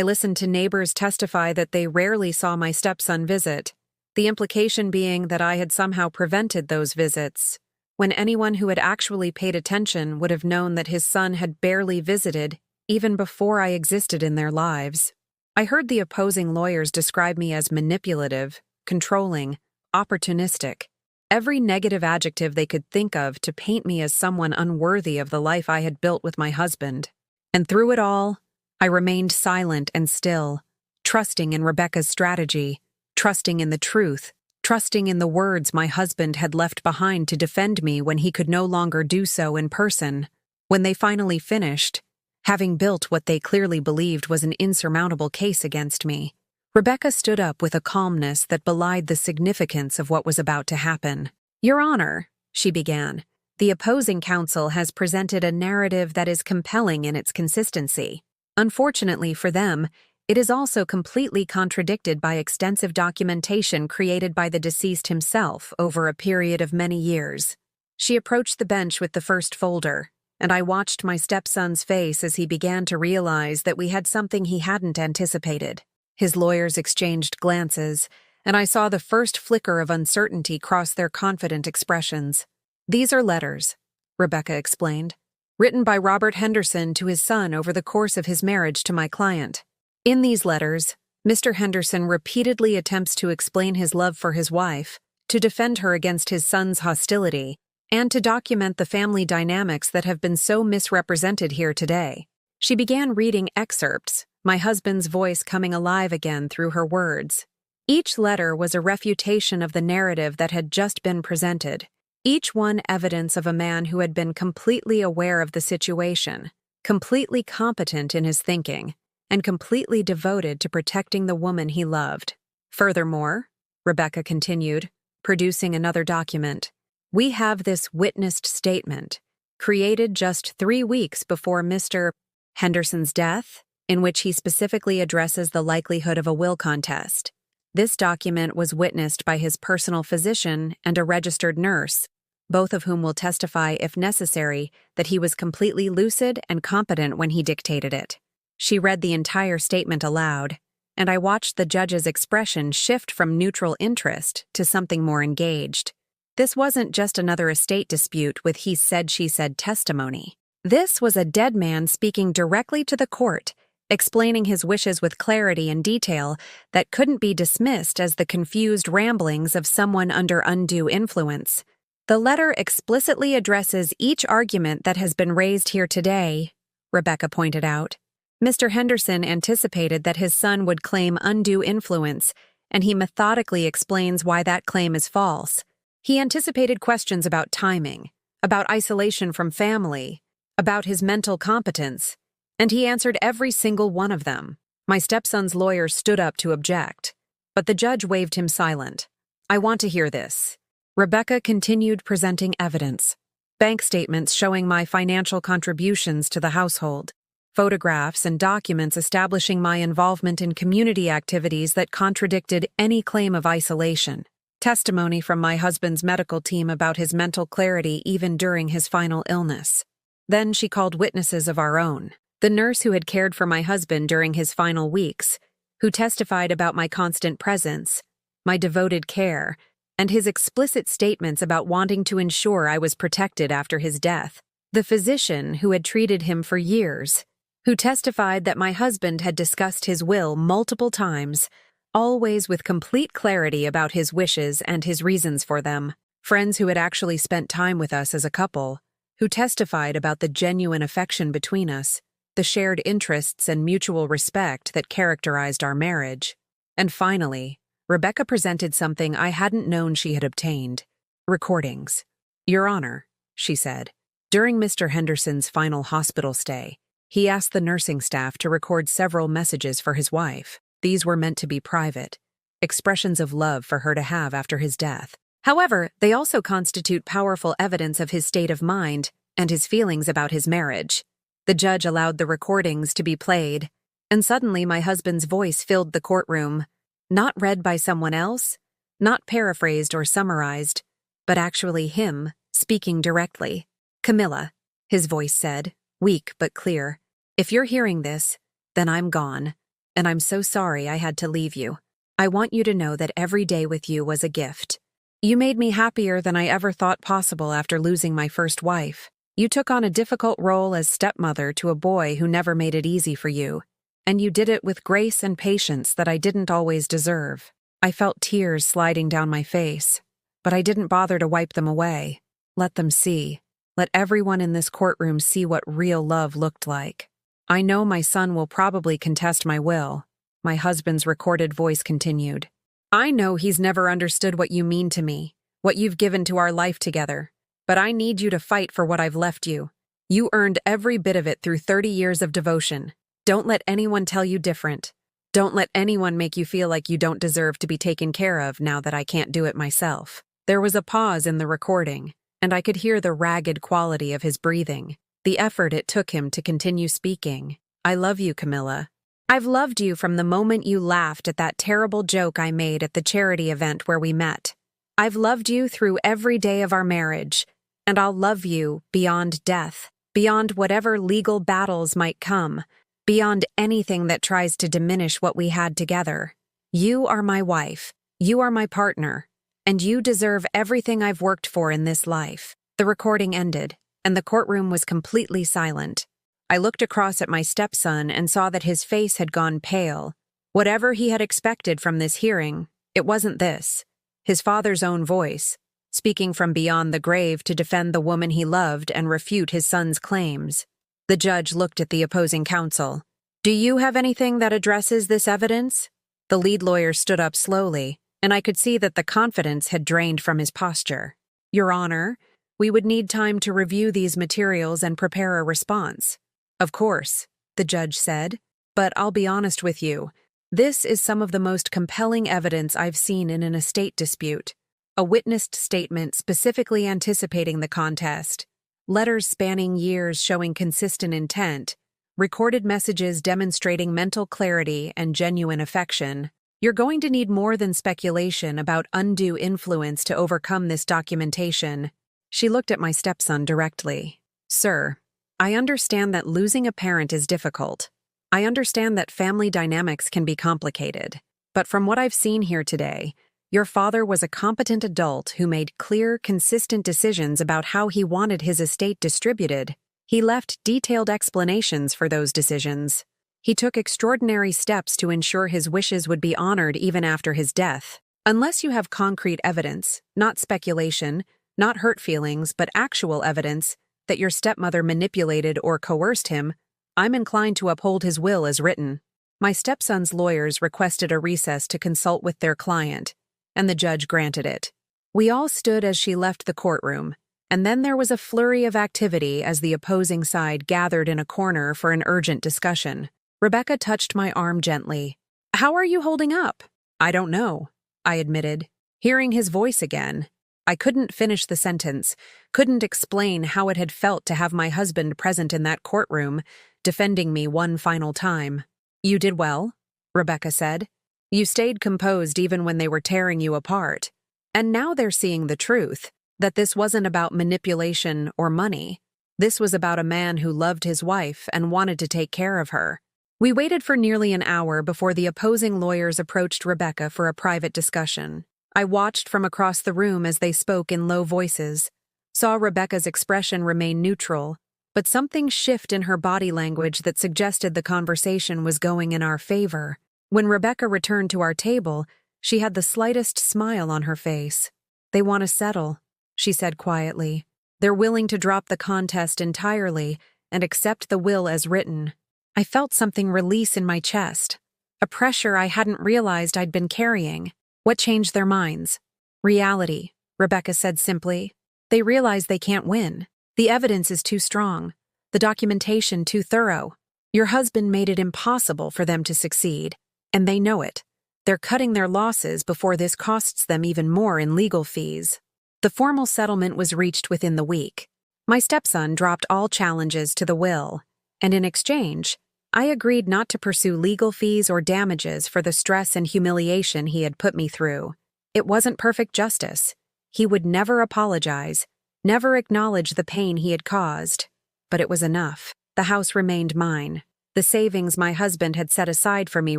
listened to neighbors testify that they rarely saw my stepson visit, the implication being that I had somehow prevented those visits, when anyone who had actually paid attention would have known that his son had barely visited even before I existed in their lives. I heard the opposing lawyers describe me as manipulative, controlling, opportunistic, every negative adjective they could think of to paint me as someone unworthy of the life I had built with my husband. And through it all, I remained silent and still, trusting in Rebecca's strategy, trusting in the truth, trusting in the words my husband had left behind to defend me when he could no longer do so in person. When they finally finished, having built what they clearly believed was an insurmountable case against me, Rebecca stood up with a calmness that belied the significance of what was about to happen. "Your Honor," she began, "the opposing counsel has presented a narrative that is compelling in its consistency. Unfortunately for them, it is also completely contradicted by extensive documentation created by the deceased himself over a period of many years." She approached the bench with the first folder, and I watched my stepson's face as he began to realize that we had something he hadn't anticipated. His lawyers exchanged glances, and I saw the first flicker of uncertainty cross their confident expressions. "These are letters," Rebecca explained, "written by Robert Henderson to his son over the course of his marriage to my client. In these letters, Mr. Henderson repeatedly attempts to explain his love for his wife, to defend her against his son's hostility, and to document the family dynamics that have been so misrepresented here today." She began reading excerpts, my husband's voice coming alive again through her words. Each letter was a refutation of the narrative that had just been presented, each one evidence of a man who had been completely aware of the situation, completely competent in his thinking, and completely devoted to protecting the woman he loved. "Furthermore," Rebecca continued, producing another document, "we have this witnessed statement, created just 3 weeks before Mr. Henderson's death, in which he specifically addresses the likelihood of a will contest. This document was witnessed by his personal physician and a registered nurse, both of whom will testify, if necessary, that he was completely lucid and competent when he dictated it." She read the entire statement aloud, and I watched the judge's expression shift from neutral interest to something more engaged. This wasn't just another estate dispute with he said, she said testimony. This was a dead man speaking directly to the court, explaining his wishes with clarity and detail that couldn't be dismissed as the confused ramblings of someone under undue influence. "The letter explicitly addresses each argument that has been raised here today," Rebecca pointed out. "Mr. Henderson anticipated that his son would claim undue influence, and he methodically explains why that claim is false. He anticipated questions about timing, about isolation from family, about his mental competence, and he answered every single one of them." My stepson's lawyer stood up to object, but the judge waved him silent. "I want to hear this." Rebecca continued presenting evidence. Bank statements showing my financial contributions to the household, photographs and documents establishing my involvement in community activities that contradicted any claim of isolation, testimony from my husband's medical team about his mental clarity even during his final illness. Then she called witnesses of our own. The nurse who had cared for my husband during his final weeks, who testified about my constant presence, my devoted care, and his explicit statements about wanting to ensure I was protected after his death. The physician who had treated him for years, who testified that my husband had discussed his will multiple times, always with complete clarity about his wishes and his reasons for them. Friends who had actually spent time with us as a couple, who testified about the genuine affection between us, the shared interests and mutual respect that characterized our marriage. And finally, Rebecca presented something I hadn't known she had obtained: recordings. "Your Honor," she said, "during Mr. Henderson's final hospital stay, he asked the nursing staff to record several messages for his wife. These were meant to be private, expressions of love for her to have after his death. However, they also constitute powerful evidence of his state of mind and his feelings about his marriage." The judge allowed the recordings to be played, And suddenly my husband's voice filled the courtroom, not read by someone else, not paraphrased or summarized, but actually him, speaking directly. "Camilla," his voice said, weak but clear, "if you're hearing this, then I'm gone, and I'm so sorry I had to leave you. I want you to know that every day with you was a gift. You made me happier than I ever thought possible after losing my first wife. You took on a difficult role as stepmother to a boy who never made it easy for you, and you did it with grace and patience that I didn't always deserve." I felt tears sliding down my face, but I didn't bother to wipe them away. Let them see. Let everyone in this courtroom see what real love looked like. "I know my son will probably contest my will," my husband's recorded voice continued. "I know he's never understood what you mean to me, what you've given to our life together. But I need you to fight for what I've left you. You earned every bit of it through 30 years of devotion. Don't let anyone tell you different. Don't let anyone make you feel like you don't deserve to be taken care of now that I can't do it myself." There was a pause in the recording, and I could hear the ragged quality of his breathing, the effort it took him to continue speaking. "I love you, Camilla. I've loved you from the moment you laughed at that terrible joke I made at the charity event where we met. I've loved you through every day of our marriage, and I'll love you beyond death, beyond whatever legal battles might come, beyond anything that tries to diminish what we had together. You are my wife, you are my partner, and you deserve everything I've worked for in this life." The recording ended, and the courtroom was completely silent. I looked across at my stepson and saw that his face had gone pale. Whatever he had expected from this hearing, it wasn't this. His father's own voice, speaking from beyond the grave to defend the woman he loved and refute his son's claims. The judge looked at the opposing counsel. "Do you have anything that addresses this evidence?" The lead lawyer stood up slowly, and I could see that the confidence had drained from his posture. "Your Honor, we would need time to review these materials and prepare a response." "Of course," the judge said, "but I'll be honest with you. This is some of the most compelling evidence I've seen in an estate dispute. A witnessed statement specifically anticipating the contest, letters spanning years showing consistent intent, recorded messages demonstrating mental clarity and genuine affection. You're going to need more than speculation about undue influence to overcome this documentation." She looked at my stepson directly. "Sir, I understand that losing a parent is difficult. I understand that family dynamics can be complicated. But from what I've seen here today, your father was a competent adult who made clear, consistent decisions about how he wanted his estate distributed. He left detailed explanations for those decisions. He took extraordinary steps to ensure his wishes would be honored even after his death. Unless you have concrete evidence, not speculation, not hurt feelings, but actual evidence, that your stepmother manipulated or coerced him, I'm inclined to uphold his will as written." My stepson's lawyers requested a recess to consult with their client, and the judge granted it. We all stood as she left the courtroom, and then there was a flurry of activity as the opposing side gathered in a corner for an urgent discussion. Rebecca touched my arm gently. "How are you holding up?" "I don't know," I admitted. Hearing his voice again, I couldn't finish the sentence, couldn't explain how it had felt to have my husband present in that courtroom, defending me one final time. "You did well," Rebecca said. "You stayed composed even when they were tearing you apart. And now they're seeing the truth, that this wasn't about manipulation or money. This was about a man who loved his wife and wanted to take care of her." We waited for nearly an hour before the opposing lawyers approached Rebecca for a private discussion. I watched from across the room as they spoke in low voices, saw Rebecca's expression remain neutral, but something shift in her body language that suggested the conversation was going in our favor. When Rebecca returned to our table, she had the slightest smile on her face. "They want to settle," she said quietly. "They're willing to drop the contest entirely and accept the will as written." I felt something release in my chest, a pressure I hadn't realized I'd been carrying. "What changed their minds?" "Reality," Rebecca said simply. "They realize they can't win. The evidence is too strong, the documentation too thorough. Your husband made it impossible for them to succeed, and they know it. They're cutting their losses before this costs them even more in legal fees." The formal settlement was reached within the week. My stepson dropped all challenges to the will, and in exchange, I agreed not to pursue legal fees or damages for the stress and humiliation he had put me through. It wasn't perfect justice. He would never apologize, never acknowledge the pain he had caused. But it was enough. The house remained mine. The savings my husband had set aside for me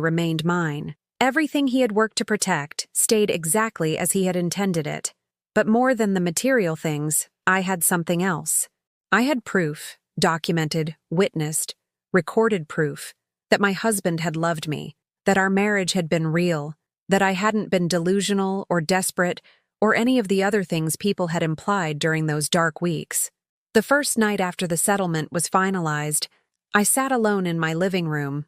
remained mine. Everything he had worked to protect stayed exactly as he had intended it. But more than the material things, I had something else. I had proof, documented, witnessed, recorded proof, that my husband had loved me, that our marriage had been real, that I hadn't been delusional or desperate or any of the other things people had implied during those dark weeks. The first night after the settlement was finalized, I sat alone in my living room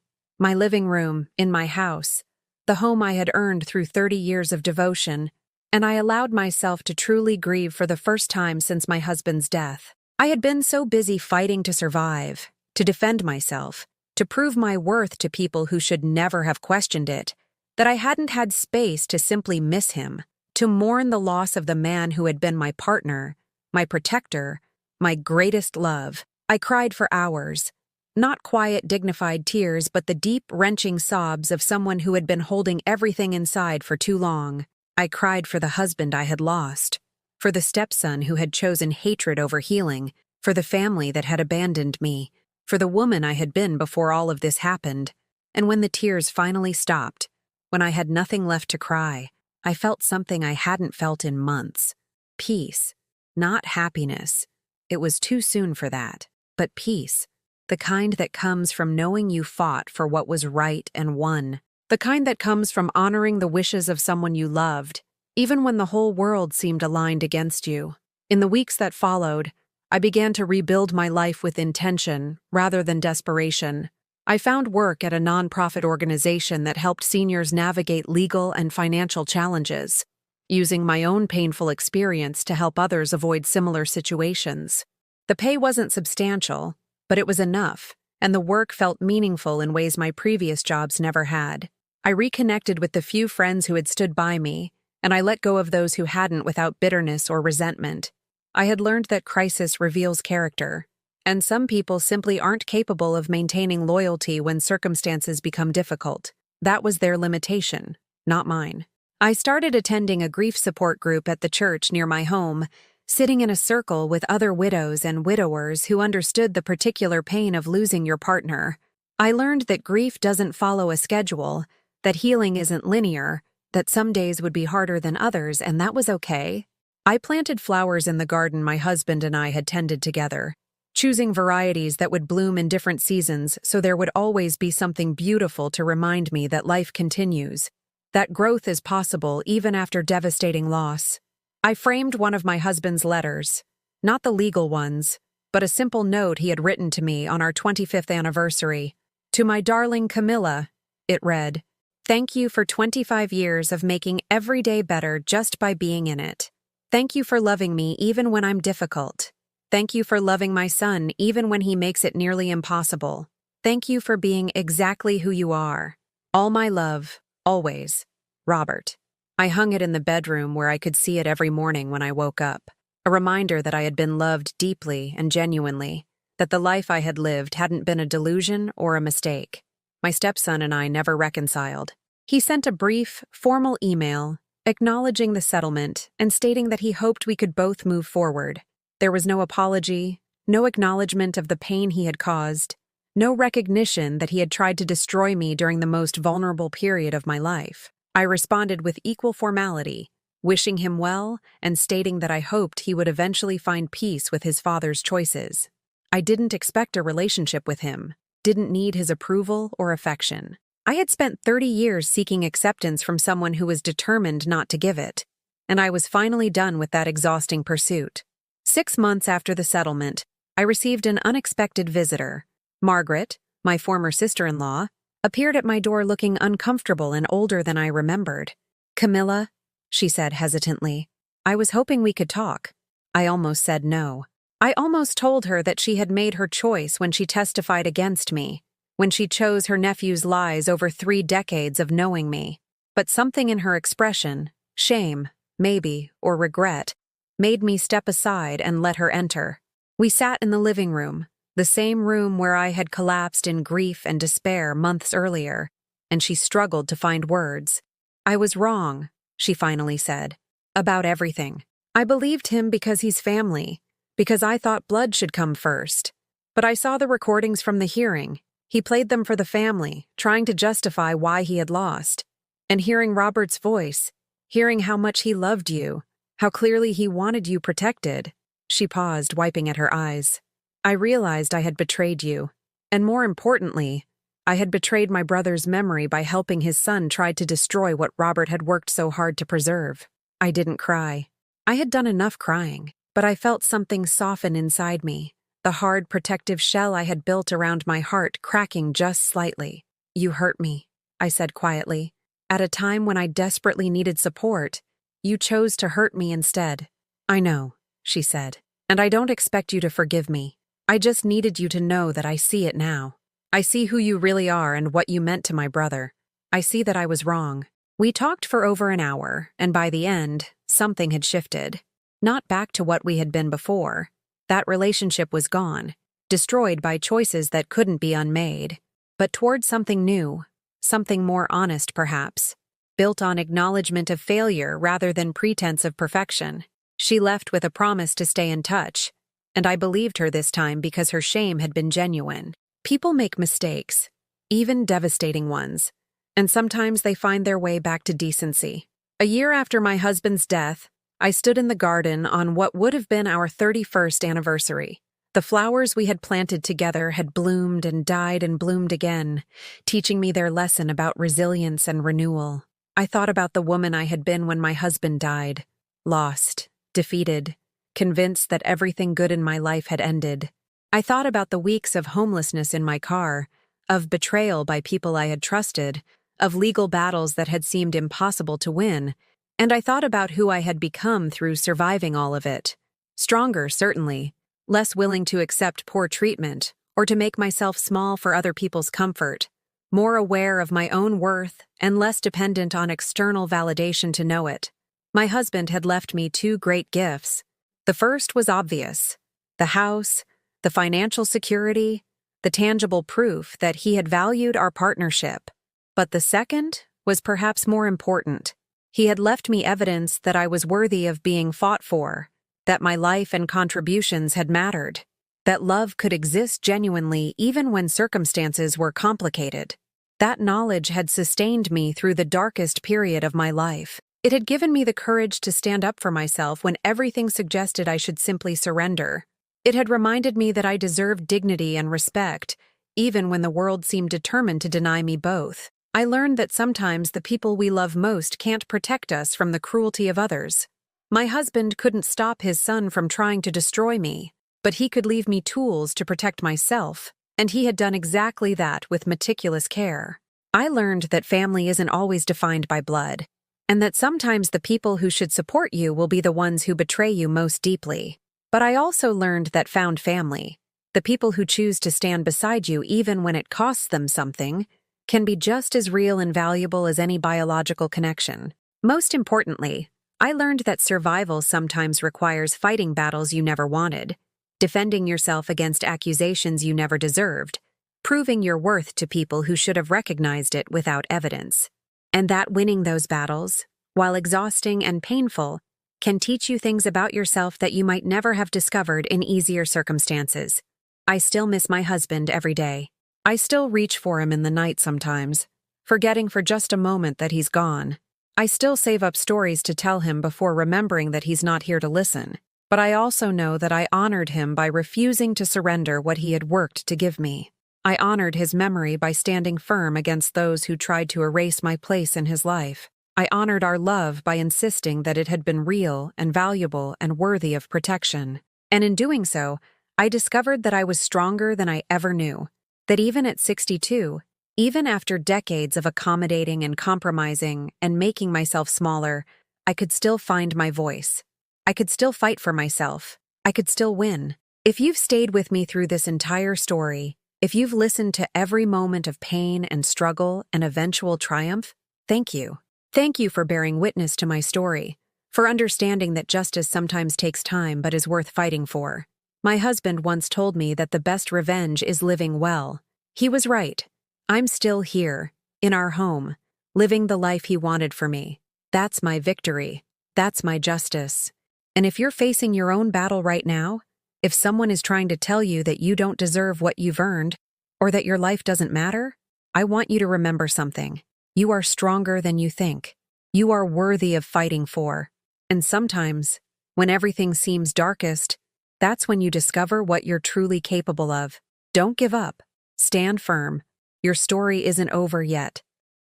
in my house, the home I had earned through 30 years of devotion, and I allowed myself to truly grieve for the first time since my husband's death. I had been so busy fighting to survive, to defend myself, to prove my worth to people who should never have questioned it, that I hadn't had space to simply miss him, to mourn the loss of the man who had been my partner, my protector, my greatest love. I cried for hours. Not quiet, dignified tears, but the deep, wrenching sobs of someone who had been holding everything inside for too long. I cried for the husband I had lost, for the stepson who had chosen hatred over healing, for the family that had abandoned me, for the woman I had been before all of this happened. And when the tears finally stopped, when I had nothing left to cry, I felt something I hadn't felt in months. Peace, not happiness. It was too soon for that, but peace. The kind that comes from knowing you fought for what was right and won. The kind that comes from honoring the wishes of someone you loved, even when the whole world seemed aligned against you. In the weeks that followed, I began to rebuild my life with intention rather than desperation. I found work at a nonprofit organization that helped seniors navigate legal and financial challenges, using my own painful experience to help others avoid similar situations. The pay wasn't substantial, but it was enough, and the work felt meaningful in ways my previous jobs never had. I reconnected with the few friends who had stood by me, and I let go of those who hadn't without bitterness or resentment. I had learned that crisis reveals character, and some people simply aren't capable of maintaining loyalty when circumstances become difficult. That was their limitation, not mine. I started attending a grief support group at the church near my home, sitting in a circle with other widows and widowers who understood the particular pain of losing your partner. I learned that grief doesn't follow a schedule, that healing isn't linear, that some days would be harder than others, and that was okay. I planted flowers in the garden my husband and I had tended together, choosing varieties that would bloom in different seasons so there would always be something beautiful to remind me that life continues, that growth is possible even after devastating loss. I framed one of my husband's letters, not the legal ones, but a simple note he had written to me on our 25th anniversary. To my darling Camilla, it read, "Thank you for 25 years of making every day better just by being in it. Thank you for loving me even when I'm difficult. Thank you for loving my son even when he makes it nearly impossible. Thank you for being exactly who you are. All my love, always, Robert." I hung it in the bedroom where I could see it every morning when I woke up, a reminder that I had been loved deeply and genuinely, that the life I had lived hadn't been a delusion or a mistake. My stepson and I never reconciled. He sent a brief, formal email acknowledging the settlement and stating that he hoped we could both move forward. There was no apology, no acknowledgement of the pain he had caused, no recognition that he had tried to destroy me during the most vulnerable period of my life. I responded with equal formality, wishing him well and stating that I hoped he would eventually find peace with his father's choices. I didn't expect a relationship with him, didn't need his approval or affection. I had spent 30 years seeking acceptance from someone who was determined not to give it, and I was finally done with that exhausting pursuit. 6 months after the settlement, I received an unexpected visitor. Margaret, my former sister-in-law, appeared at my door looking uncomfortable and older than I remembered. "Camilla," she said hesitantly, "I was hoping we could talk." I almost said no. I almost told her that she had made her choice when she testified against me, when she chose her nephew's lies over 3 decades of knowing me. But something in her expression, shame, maybe, or regret, made me step aside and let her enter. We sat in the living room, the same room where I had collapsed in grief and despair months earlier, and she struggled to find words. "I was wrong," she finally said, "about everything. I believed him because he's family, because I thought blood should come first. But I saw the recordings from the hearing. He played them for the family, trying to justify why he had lost. And hearing Robert's voice, hearing how much he loved you, how clearly he wanted you protected." She paused, wiping at her eyes. "I realized I had betrayed you. And more importantly, I had betrayed my brother's memory by helping his son try to destroy what Robert had worked so hard to preserve." I didn't cry. I had done enough crying, but I felt something soften inside me, the hard protective shell I had built around my heart cracking just slightly. "You hurt me," I said quietly. "At a time when I desperately needed support, you chose to hurt me instead." "I know," she said, "and I don't expect you to forgive me. I just needed you to know that I see it now. I see who you really are and what you meant to my brother. I see that I was wrong." We talked for over an hour, and by the end, something had shifted. Not back to what we had been before. That relationship was gone, destroyed by choices that couldn't be unmade, but toward something new, something more honest perhaps, built on acknowledgement of failure rather than pretense of perfection. She left with a promise to stay in touch, and I believed her this time because her shame had been genuine. People make mistakes, even devastating ones, and sometimes they find their way back to decency. A year after my husband's death, I stood in the garden on what would have been our 31st anniversary. The flowers we had planted together had bloomed and died and bloomed again, teaching me their lesson about resilience and renewal. I thought about the woman I had been when my husband died, lost, defeated, convinced that everything good in my life had ended. I thought about the weeks of homelessness in my car, of betrayal by people I had trusted, of legal battles that had seemed impossible to win, and I thought about who I had become through surviving all of it. Stronger, certainly, less willing to accept poor treatment or to make myself small for other people's comfort, more aware of my own worth and less dependent on external validation to know it. My husband had left me two great gifts. The first was obvious: the house, the financial security, the tangible proof that he had valued our partnership. But the second was perhaps more important. He had left me evidence that I was worthy of being fought for, that my life and contributions had mattered, that love could exist genuinely even when circumstances were complicated. That knowledge had sustained me through the darkest period of my life. It had given me the courage to stand up for myself when everything suggested I should simply surrender. It had reminded me that I deserved dignity and respect, even when the world seemed determined to deny me both. I learned that sometimes the people we love most can't protect us from the cruelty of others. My husband couldn't stop his son from trying to destroy me, but he could leave me tools to protect myself, and he had done exactly that with meticulous care. I learned that family isn't always defined by blood, and that sometimes the people who should support you will be the ones who betray you most deeply. But I also learned that found family, the people who choose to stand beside you even when it costs them something, can be just as real and valuable as any biological connection. Most importantly, I learned that survival sometimes requires fighting battles you never wanted, defending yourself against accusations you never deserved, proving your worth to people who should have recognized it without evidence. And that winning those battles, while exhausting and painful, can teach you things about yourself that you might never have discovered in easier circumstances. I still miss my husband every day. I still reach for him in the night sometimes, forgetting for just a moment that he's gone. I still save up stories to tell him before remembering that he's not here to listen. But I also know that I honored him by refusing to surrender what he had worked to give me. I honored his memory by standing firm against those who tried to erase my place in his life. I honored our love by insisting that it had been real and valuable and worthy of protection. And in doing so, I discovered that I was stronger than I ever knew. That even at 62, even after decades of accommodating and compromising and making myself smaller, I could still find my voice. I could still fight for myself. I could still win. If you've stayed with me through this entire story, if you've listened to every moment of pain and struggle and eventual triumph, thank you. Thank you for bearing witness to my story, for understanding that justice sometimes takes time but is worth fighting for. My husband once told me that the best revenge is living well. He was right. I'm still here, in our home, living the life he wanted for me. That's my victory. That's my justice. And if you're facing your own battle right now, if someone is trying to tell you that you don't deserve what you've earned, or that your life doesn't matter, I want you to remember something. You are stronger than you think. You are worthy of fighting for. And sometimes, when everything seems darkest, that's when you discover what you're truly capable of. Don't give up. Stand firm. Your story isn't over yet.